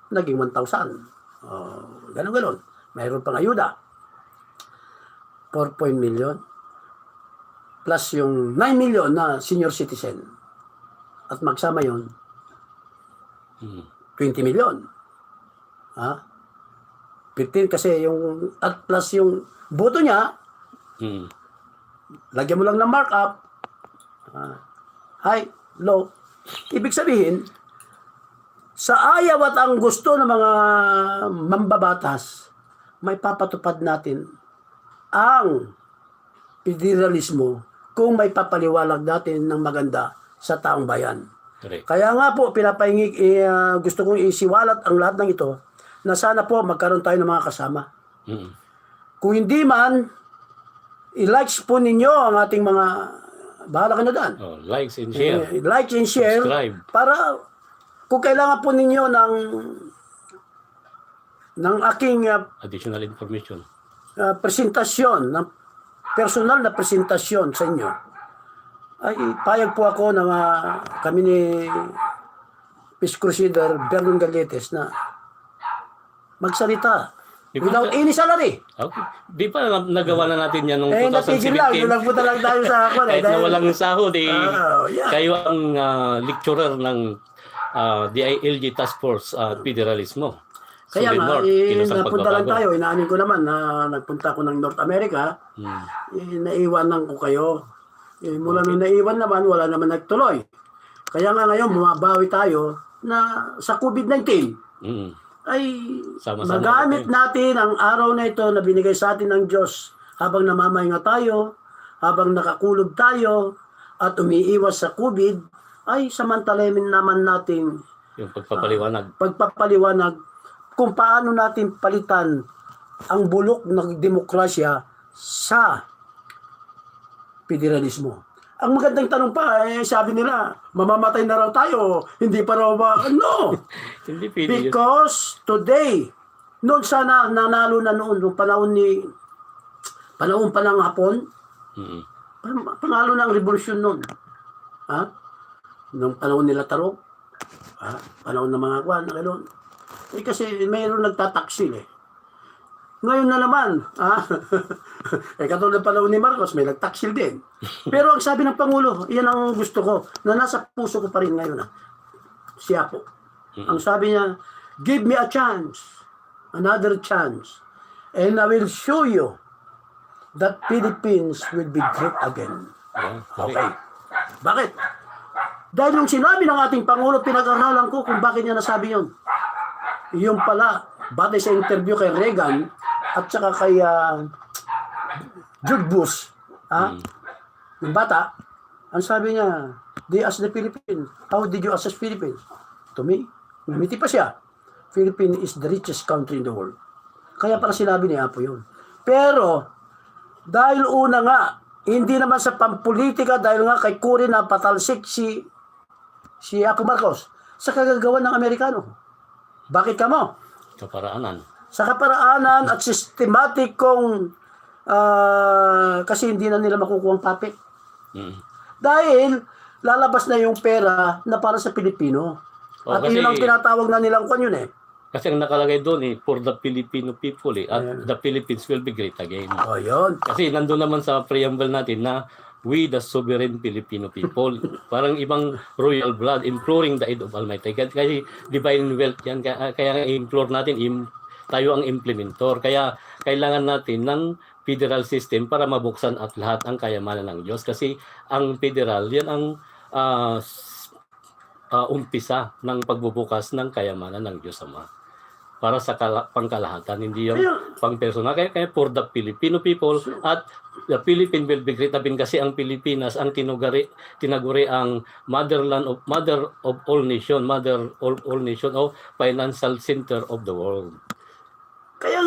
naging 1,000. Ganun-ganun. Mayroon pang ayuda. 4 million. Plus yung 9 million na senior citizen. At magsama yon 20 million. 15 kasi yung, at plus yung boto niya, lagyan mo lang ng markup, high, low. Ibig sabihin, sa ayaw at ang gusto ng mga mambabatas, may papatupad natin ang federalismo kung may papaliwalag natin ng maganda sa taong bayan. Correct. Kaya nga po, gusto kong isiwalat ang lahat ng ito na sana po magkaroon tayo ng mga kasama. Kung hindi man, i-likes po ninyo ang ating mga, bahala ka na dyan. Likes and share. Like and share. Subscribe. Para kung kailangan po ninyo ng aking Additional information. presentasyon, ng personal na presentasyon sa inyo, ay payag po ako na kami ni Crusader Berlon Galletes na magsalita without any salary. Okay. Di pa nagawa na natin yan noong Natigil lang. 2017. Nagpunta lang tayo sa ako. Kahit na walang sahod, yeah. kayo ang lecturer ng DILG Task Force Federalismo. Kaya nga, napunta lang Pagbabago. tayo. Inaanin ko naman na nagpunta ko ng North America. Naiwanan ko kayo. Mula nung naiwan naman, wala naman nagtuloy. Kaya nga ngayon, bumabawi tayo na sa COVID-19 ay Sama-sama magamit natin ang araw na ito na binigay sa atin ng Diyos habang namamahinga tayo habang nakakulog tayo at umiiwas sa COVID, ay samantalamin naman natin Yung pagpapaliwanag. pagpapaliwanag kung paano natin palitan ang bulok ng demokrasya sa federalismo. Ang magandang tanong pa, sabi nila, mamamatay na raw tayo, hindi pa raw ba? No! Hindi pwede yun. Because today, noon sana nanalo na noon, nung panahon pa ng Hapon, Mm. panalo na ang revolusyon noon. Ha? Nung panahon nila Tarok, panahon ng mga kwan, gano'n. Kasi mayroon nagtataksil eh. Ngayon na naman, katulad ng panahon ni Marcos, may nagtaksil din. Pero ang sabi ng Pangulo, yan ang gusto ko, na nasa puso ko pa rin ngayon. Siya po. Ang sabi niya, give me a chance, another chance, and I will show you that Philippines will be great again. Okay. Bakit? Dahil yung sinabi ng ating Pangulo, pinag-aralan ko kung bakit niya nasabi yun. Yung pala, batay sa interview kay Reagan at saka kay George Bush, yung bata, ang sabi niya, they asked the Philippines, how did you assess Philippines? To me, umiti pa siya, Philippines is the richest country in the world. Kaya para sinabi niya po yun. Pero, dahil una nga, hindi naman sa pampolitika, dahil nga kay Kuri na patalsik si Ako Marcos sa kagagawan ng Amerikano. Bakit ka mo? Kaparaanan. Sa kaparaanan at systematic kong kasi hindi na nila makukuha ang papel. Dahil lalabas na yung pera na para sa Pilipino. At yun ang tinatawag na nilang kwan yun eh. Kasi ang nakalagay doon for the Filipino people at the Philippines will be great again. O yun. Kasi nandun naman sa preamble natin na we the sovereign Filipino people. Parang ibang royal blood imploring the aid of Almighty. Kasi divine wealth yan. Kaya implore natin, tayo ang implementor. Kaya kailangan natin ng federal system para mabuksan at lahat ang kayamanan ng Diyos. Kasi ang federal, yan ang umpisa ng pagbubukas ng kayamanan ng Diyos Ama. Para sa pangkalahatan, hindi yung pang-personal. Kaya for the Filipino people at the Philippine will be great again kasi ang Pilipinas ang tinaguri ang mother of all nation o financial center of the world. Kaya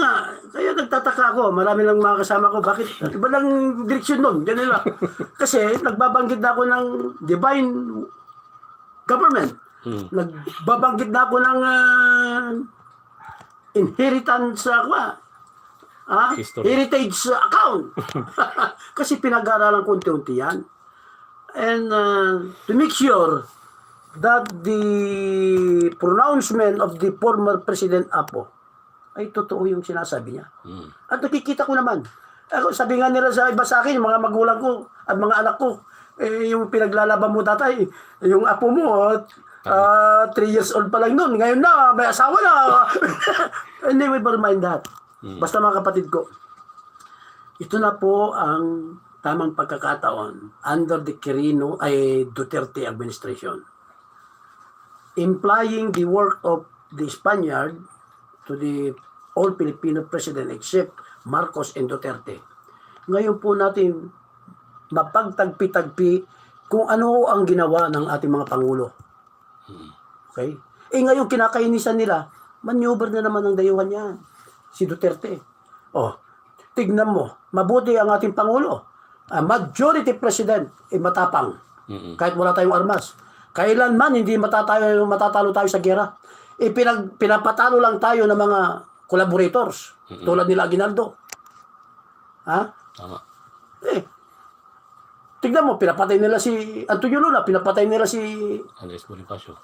nagtataka ako, marami lang mga kasama ko, bakit iba lang direksyon nun, ganun lang. Kasi nagbabanggit na ako ng divine government. Nagbabanggit na ako ng inheritance heritage account. Kasi pinag-aaralan ko unti-unti yan. And to make sure that the pronouncement of the former President Apo ay totoo yung sinasabi niya. At nakikita ko naman. Sabi nga nila sa iba sa akin, yung mga magulang ko at mga anak ko, yung pinaglalaban mo tatay, yung apo mo, 3 years old pa lang noon, ngayon na, may asawa na. Anyway, never mind that. Basta mga kapatid ko, ito na po ang tamang pagkakataon under the Duterte administration. Implying the work of the Spaniard to the all Filipino president except Marcos and Duterte. Ngayon po natin mapagtagpi-tagpi kung ano ang ginawa ng ating mga Pangulo. Okay? Ngayon kinakainisan nila, maneuver na naman ang dayuhan niya. Si Duterte. Tignan mo, mabuti ang ating Pangulo. Majority president, matapang. Kahit wala tayong armas. Kailanman hindi matatalo tayo sa gera. Pinapatalo lang tayo ng mga collaborators. Tulad nila Aguinaldo. Tama. Tignan mo, pinapatay nila si Antonio Luna, pinapatay nila si Andres Bonifacio.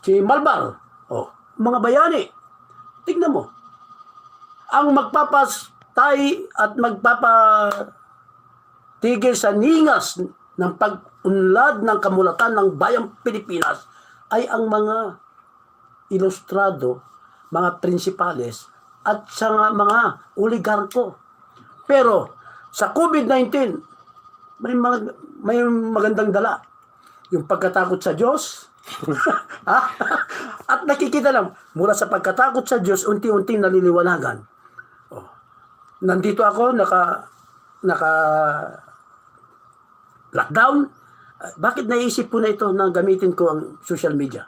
Si Malbar. Mga bayani. Tignan mo. Ang magpapastay at magpapatigil sa ningas ng pag-unlad ng kamulatan ng bayang Pilipinas ay ang mga ilustrado, mga prinsipales at sa mga oligarko. Pero sa COVID-19, may magandang dala. Yung pagkatakot sa Diyos. At nakikita lang, mula sa pagkatakot sa Diyos, unti-unting naliliwanagan. Nandito ako, lockdown. Bakit naisip ko na ito na gamitin ko ang social media?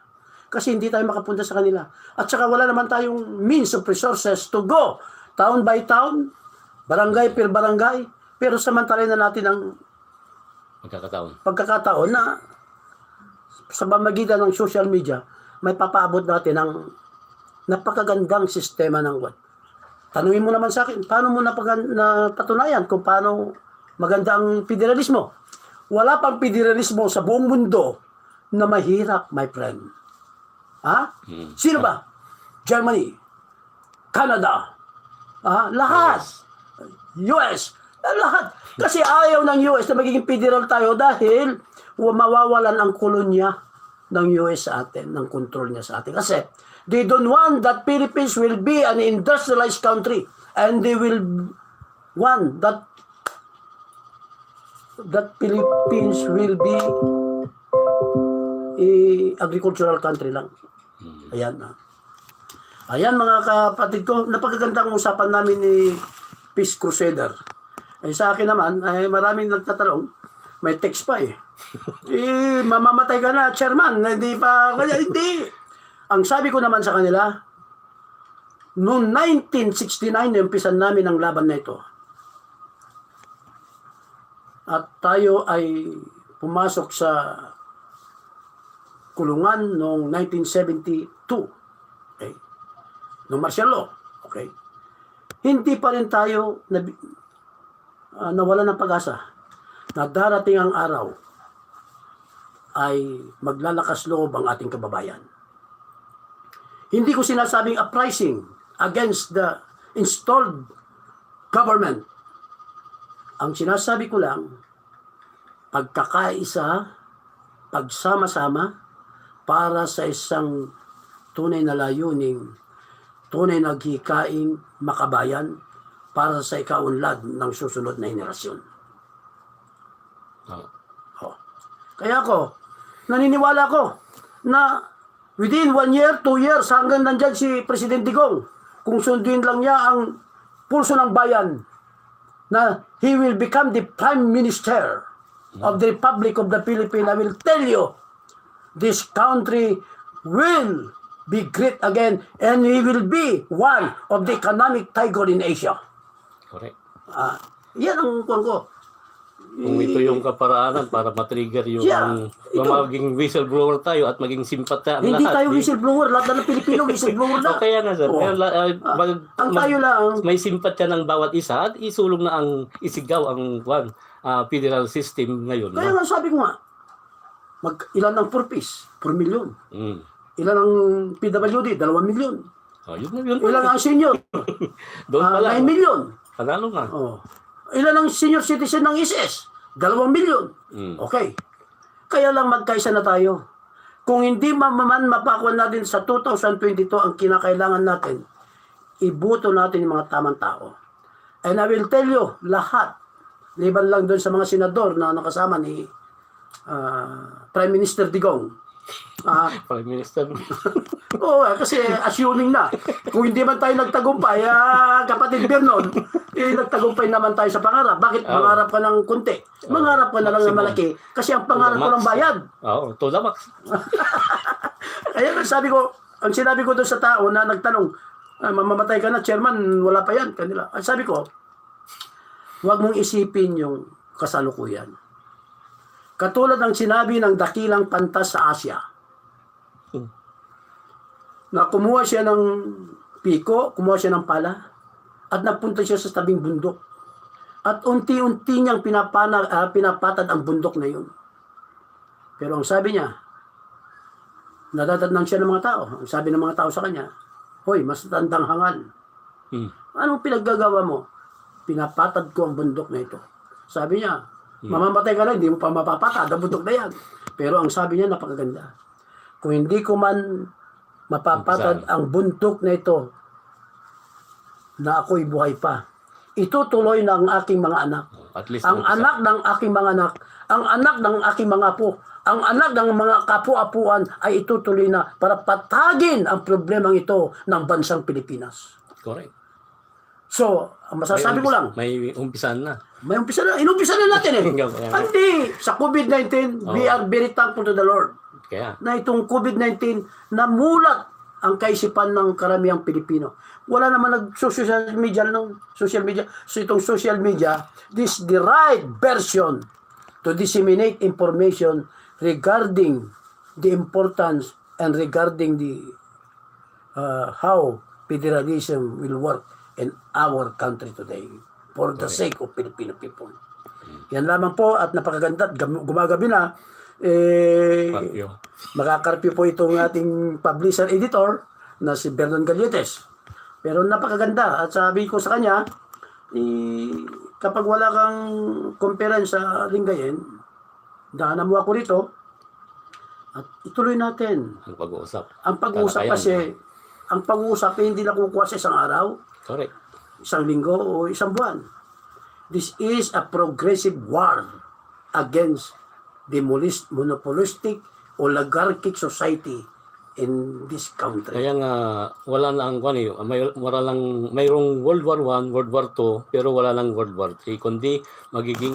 Kasi hindi tayo makapunta sa kanila. At saka wala naman tayong means of resources to go town by town, barangay per barangay. Pero samantalay na natin ang pagkakataon na sa pamamagitan ng social media, may papaabot natin ng napakagandang sistema ng web. Tanungin mo naman sa akin, paano mo napatunayan kung paano maganda ang federalismo? Wala pang federalismo sa buong mundo na mahirap, my friend. Ha? Sino ba? Germany, Canada, lahat. US, lahat. Kasi ayaw ng US na magiging federal tayo dahil mawawalan ang kolonya ng US sa atin, ng control niya sa atin. Kasi they don't want that Philippines will be an industrialized country and they will want that Philippines will be agricultural country lang. Ayan na. Ayan mga kapatid ko, napakagandang usapan namin ni Peace Crusader. Sa akin naman, maraming nagtatanong, may text pa mamamatay ka na, chairman, hindi pa, hindi. Ang sabi ko naman sa kanila, noong 1969, umpisan namin ang laban na ito. At tayo ay pumasok sa kulungan noong 1972. Okay? Noong martial law. Okay? Hindi pa rin tayo nawala ng pag-asa na darating ang araw ay maglalakas loob ang ating kababayan. Hindi ko sinasabing uprising against the installed government. Ang sinasabi ko lang, pagkakaisa, pagsama-sama para sa isang tunay na layuning, tunay na hikaing makabayan para sa ikaunlad ng susunod na henerasyon. Kaya ako, naniniwala ko na within 1 year, 2 years, hanggang nandyan si President Digong, kung sundin lang niya ang pulso ng bayan, na he will become the Prime Minister of the Republic of the Philippines, I will tell you, this country will be great again and he will be one of the economic tiger in Asia. Correct. Yan ang kuwan ko. Kung ito yung kaparaanan para matrigger yung maging whistleblower tayo at maging simpata ang hindi lahat. Tayo whistleblower, lahat na ng Pilipino whistleblower na. Kaya nga sir, ang tayo lang, may simpatya ng bawat isa at isulong na ang isigaw ang federal system ngayon. Kaya nga sabi ko nga, ilan ang 4 milyon. Ilan ang PWD, 2 milyon. Yun. Ilan ang senior? 9 milyon. Panalo nga. Ilan ang senior citizen ng ISS? 2 milyon. Okay. Kaya lang magkaisa na tayo. Kung hindi man mapakuan natin sa 2022 ang kinakailangan natin, ibuto natin yung mga tamang tao. And I will tell you, lahat, liban lang doon sa mga senador na nakasama ni Prime Minister Digong. Prime Minister. Kasi assuming na. Kung hindi man tayo nagtagumpay, kapatid Bernon, nagtagumpay naman tayo sa pangarap. Bakit mangarap ka ng kunti? Mangarap ka na lang ng malaki. Kasi ang pangarap ko lang bayad. To the max. Kaya ang sinabi ko doon sa tao na nagtanong, mamamatay ka na, chairman, wala pa yan. Kanila. Ang sabi ko, huwag mong isipin yung kasalukuyan. Katulad ng sinabi ng dakilang pantas sa Asia, na kumuha siya ng piko, kumuha siya ng pala, at napunta siya sa tabing bundok. At unti-unti niyang pinapatad ang bundok na yun. Pero ang sabi niya, nadadatnan siya ng mga tao. Ang sabi ng mga tao sa kanya, hoy, mas tandang hangal. Anong pinaggagawa mo? Pinapatad ko ang bundok na ito. Sabi niya, mamamatay ka na, hindi mo pa mapapatad ang bundok na yan. Pero ang sabi niya, napakaganda. Kung hindi ko man mapapatad ang bundok na ito, na ako'y buhay pa, itutuloy ng aking mga anak. Ang anak ng aking mga anak, ang anak ng aking mga apo, ang anak ng mga kapu-apuan ay itutuloy na para patagin ang problemang ito ng bansang Pilipinas. Correct. So, ang masasabi ko lang, May umpisan na. may umpisa na, inumpisa na natin eh. Hindi, sa COVID-19, we are very thankful to the Lord Kaya, na itong COVID-19 namulat ang kaisipan ng karamihang Pilipino. Wala naman nag-social media, social media. So itong social media, this is the right version to disseminate information regarding the importance and regarding the how federalism will work in our country today for the sake of Filipino people. Yan lamang po at napakaganda at gumagabi na Parkyo. makakarpyo po itong ating publisher editor na si Vernon Galletes. Pero napakaganda at sabi ko sa kanya kapag wala kang conference sa Lingayen, daanan mo ako rito at ituloy natin. Ang pag-uusap. Ang pag-uusap kasi, ang pag-uusap hindi na kukuha sa isang araw, Correct. isang linggo o isang buwan. This is a progressive war against the monopolistic oligarchic society in this country. Kaya nga, wala na ang mayroong World War I, World War II, pero wala lang World War III, kundi magiging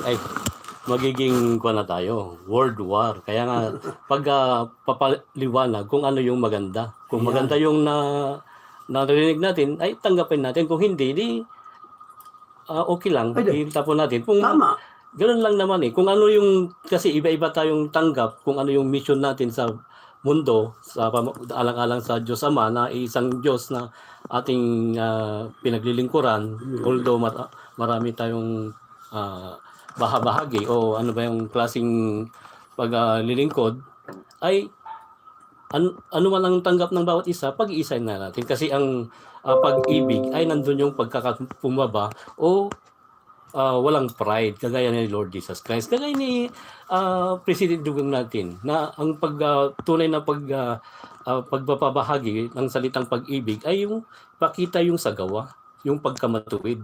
na tayo, World War. Kaya nga, pag papaliwanag kung ano yung maganda. Kung maganda yung narinig natin, ay tanggapin natin. Kung hindi, di okay lang, itapon natin. Kung, Tama. Ganun lang naman eh. Kung ano yung, kasi iba-iba tayong tanggap, kung ano yung mission natin sa mundo, sa alang-alang sa Diyos Ama, na isang Diyos na ating pinaglilingkuran, although marami tayong bahagi o ano ba yung klaseng paglilingkod, ay ano man ang tanggap ng bawat isa, pag-iisay na natin. Kasi ang pag-ibig ay nandun yung pagkakapumaba o walang pride, kagaya ni Lord Jesus Christ, kagaya ni President Dugong natin, na ang tunay na pagpapahagi ng salitang pag-ibig ay yung pakita yung sagawa, yung pagkamatuwid.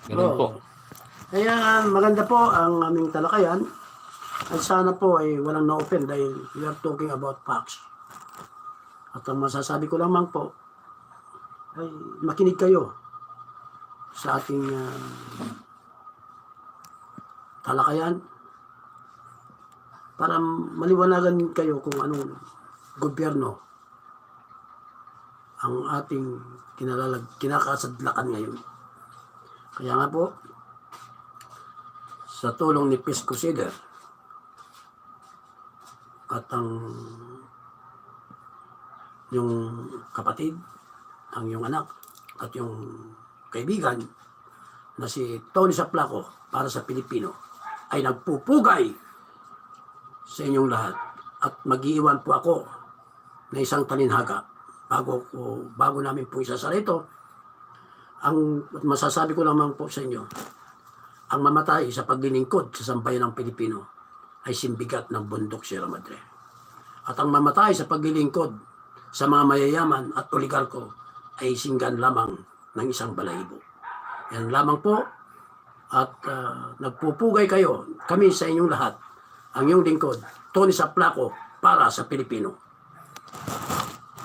Ganun po. Kaya maganda po ang aming talakayan at sana po ay walang na-open dahil we are talking about facts. At ang masasabi ko lamang po ay makinig kayo sa ating talakayan para maliwanagan kayo kung anong gobyerno ang ating kinakasadlakan ngayon. Kaya nga po, sa tulong ni Crusader at yung kapatid, ang yung anak at yung kaibigan na si Tony Saplaco para sa Pilipino ay nagpupugay sa inyong lahat at mag-iiwan po ako na isang talinhaga bago namin po isasara ito. Ang masasabi ko lamang po sa inyo, ang mamatay sa paglilingkod sa sambayan ng Pilipino ay simbigat ng bundok Sierra Madre. At ang mamatay sa paglilingkod sa mga mayayaman at oligarko ay singgan lamang ng isang balahibo. Yan lamang po. At nagpupugay kayo, kami sa inyong lahat, ang iyong lingkod, Tony Saplaco, para sa Pilipino.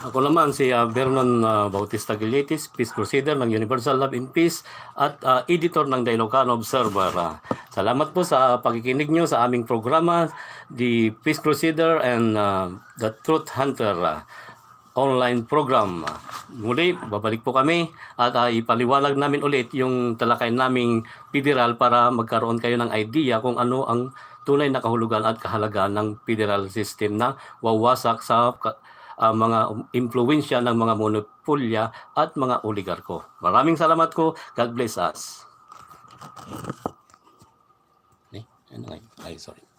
Ako naman si Vernon Bautista Gilletis, Peace Crusader ng Universal Love and Peace at editor ng The Ilocano Observer. Salamat po sa pakikinig nyo sa aming programa, The Peace Crusader and The Truth Hunter online program. Muli, babalik po kami at ipaliwanag namin ulit yung talakay naming federal para magkaroon kayo ng idea kung ano ang tunay na kahulugan at kahalagaan ng federal system na wawasak sa mga impluensya ng mga monopolya at mga oligarko. Maraming salamat ko. God bless us. Sorry.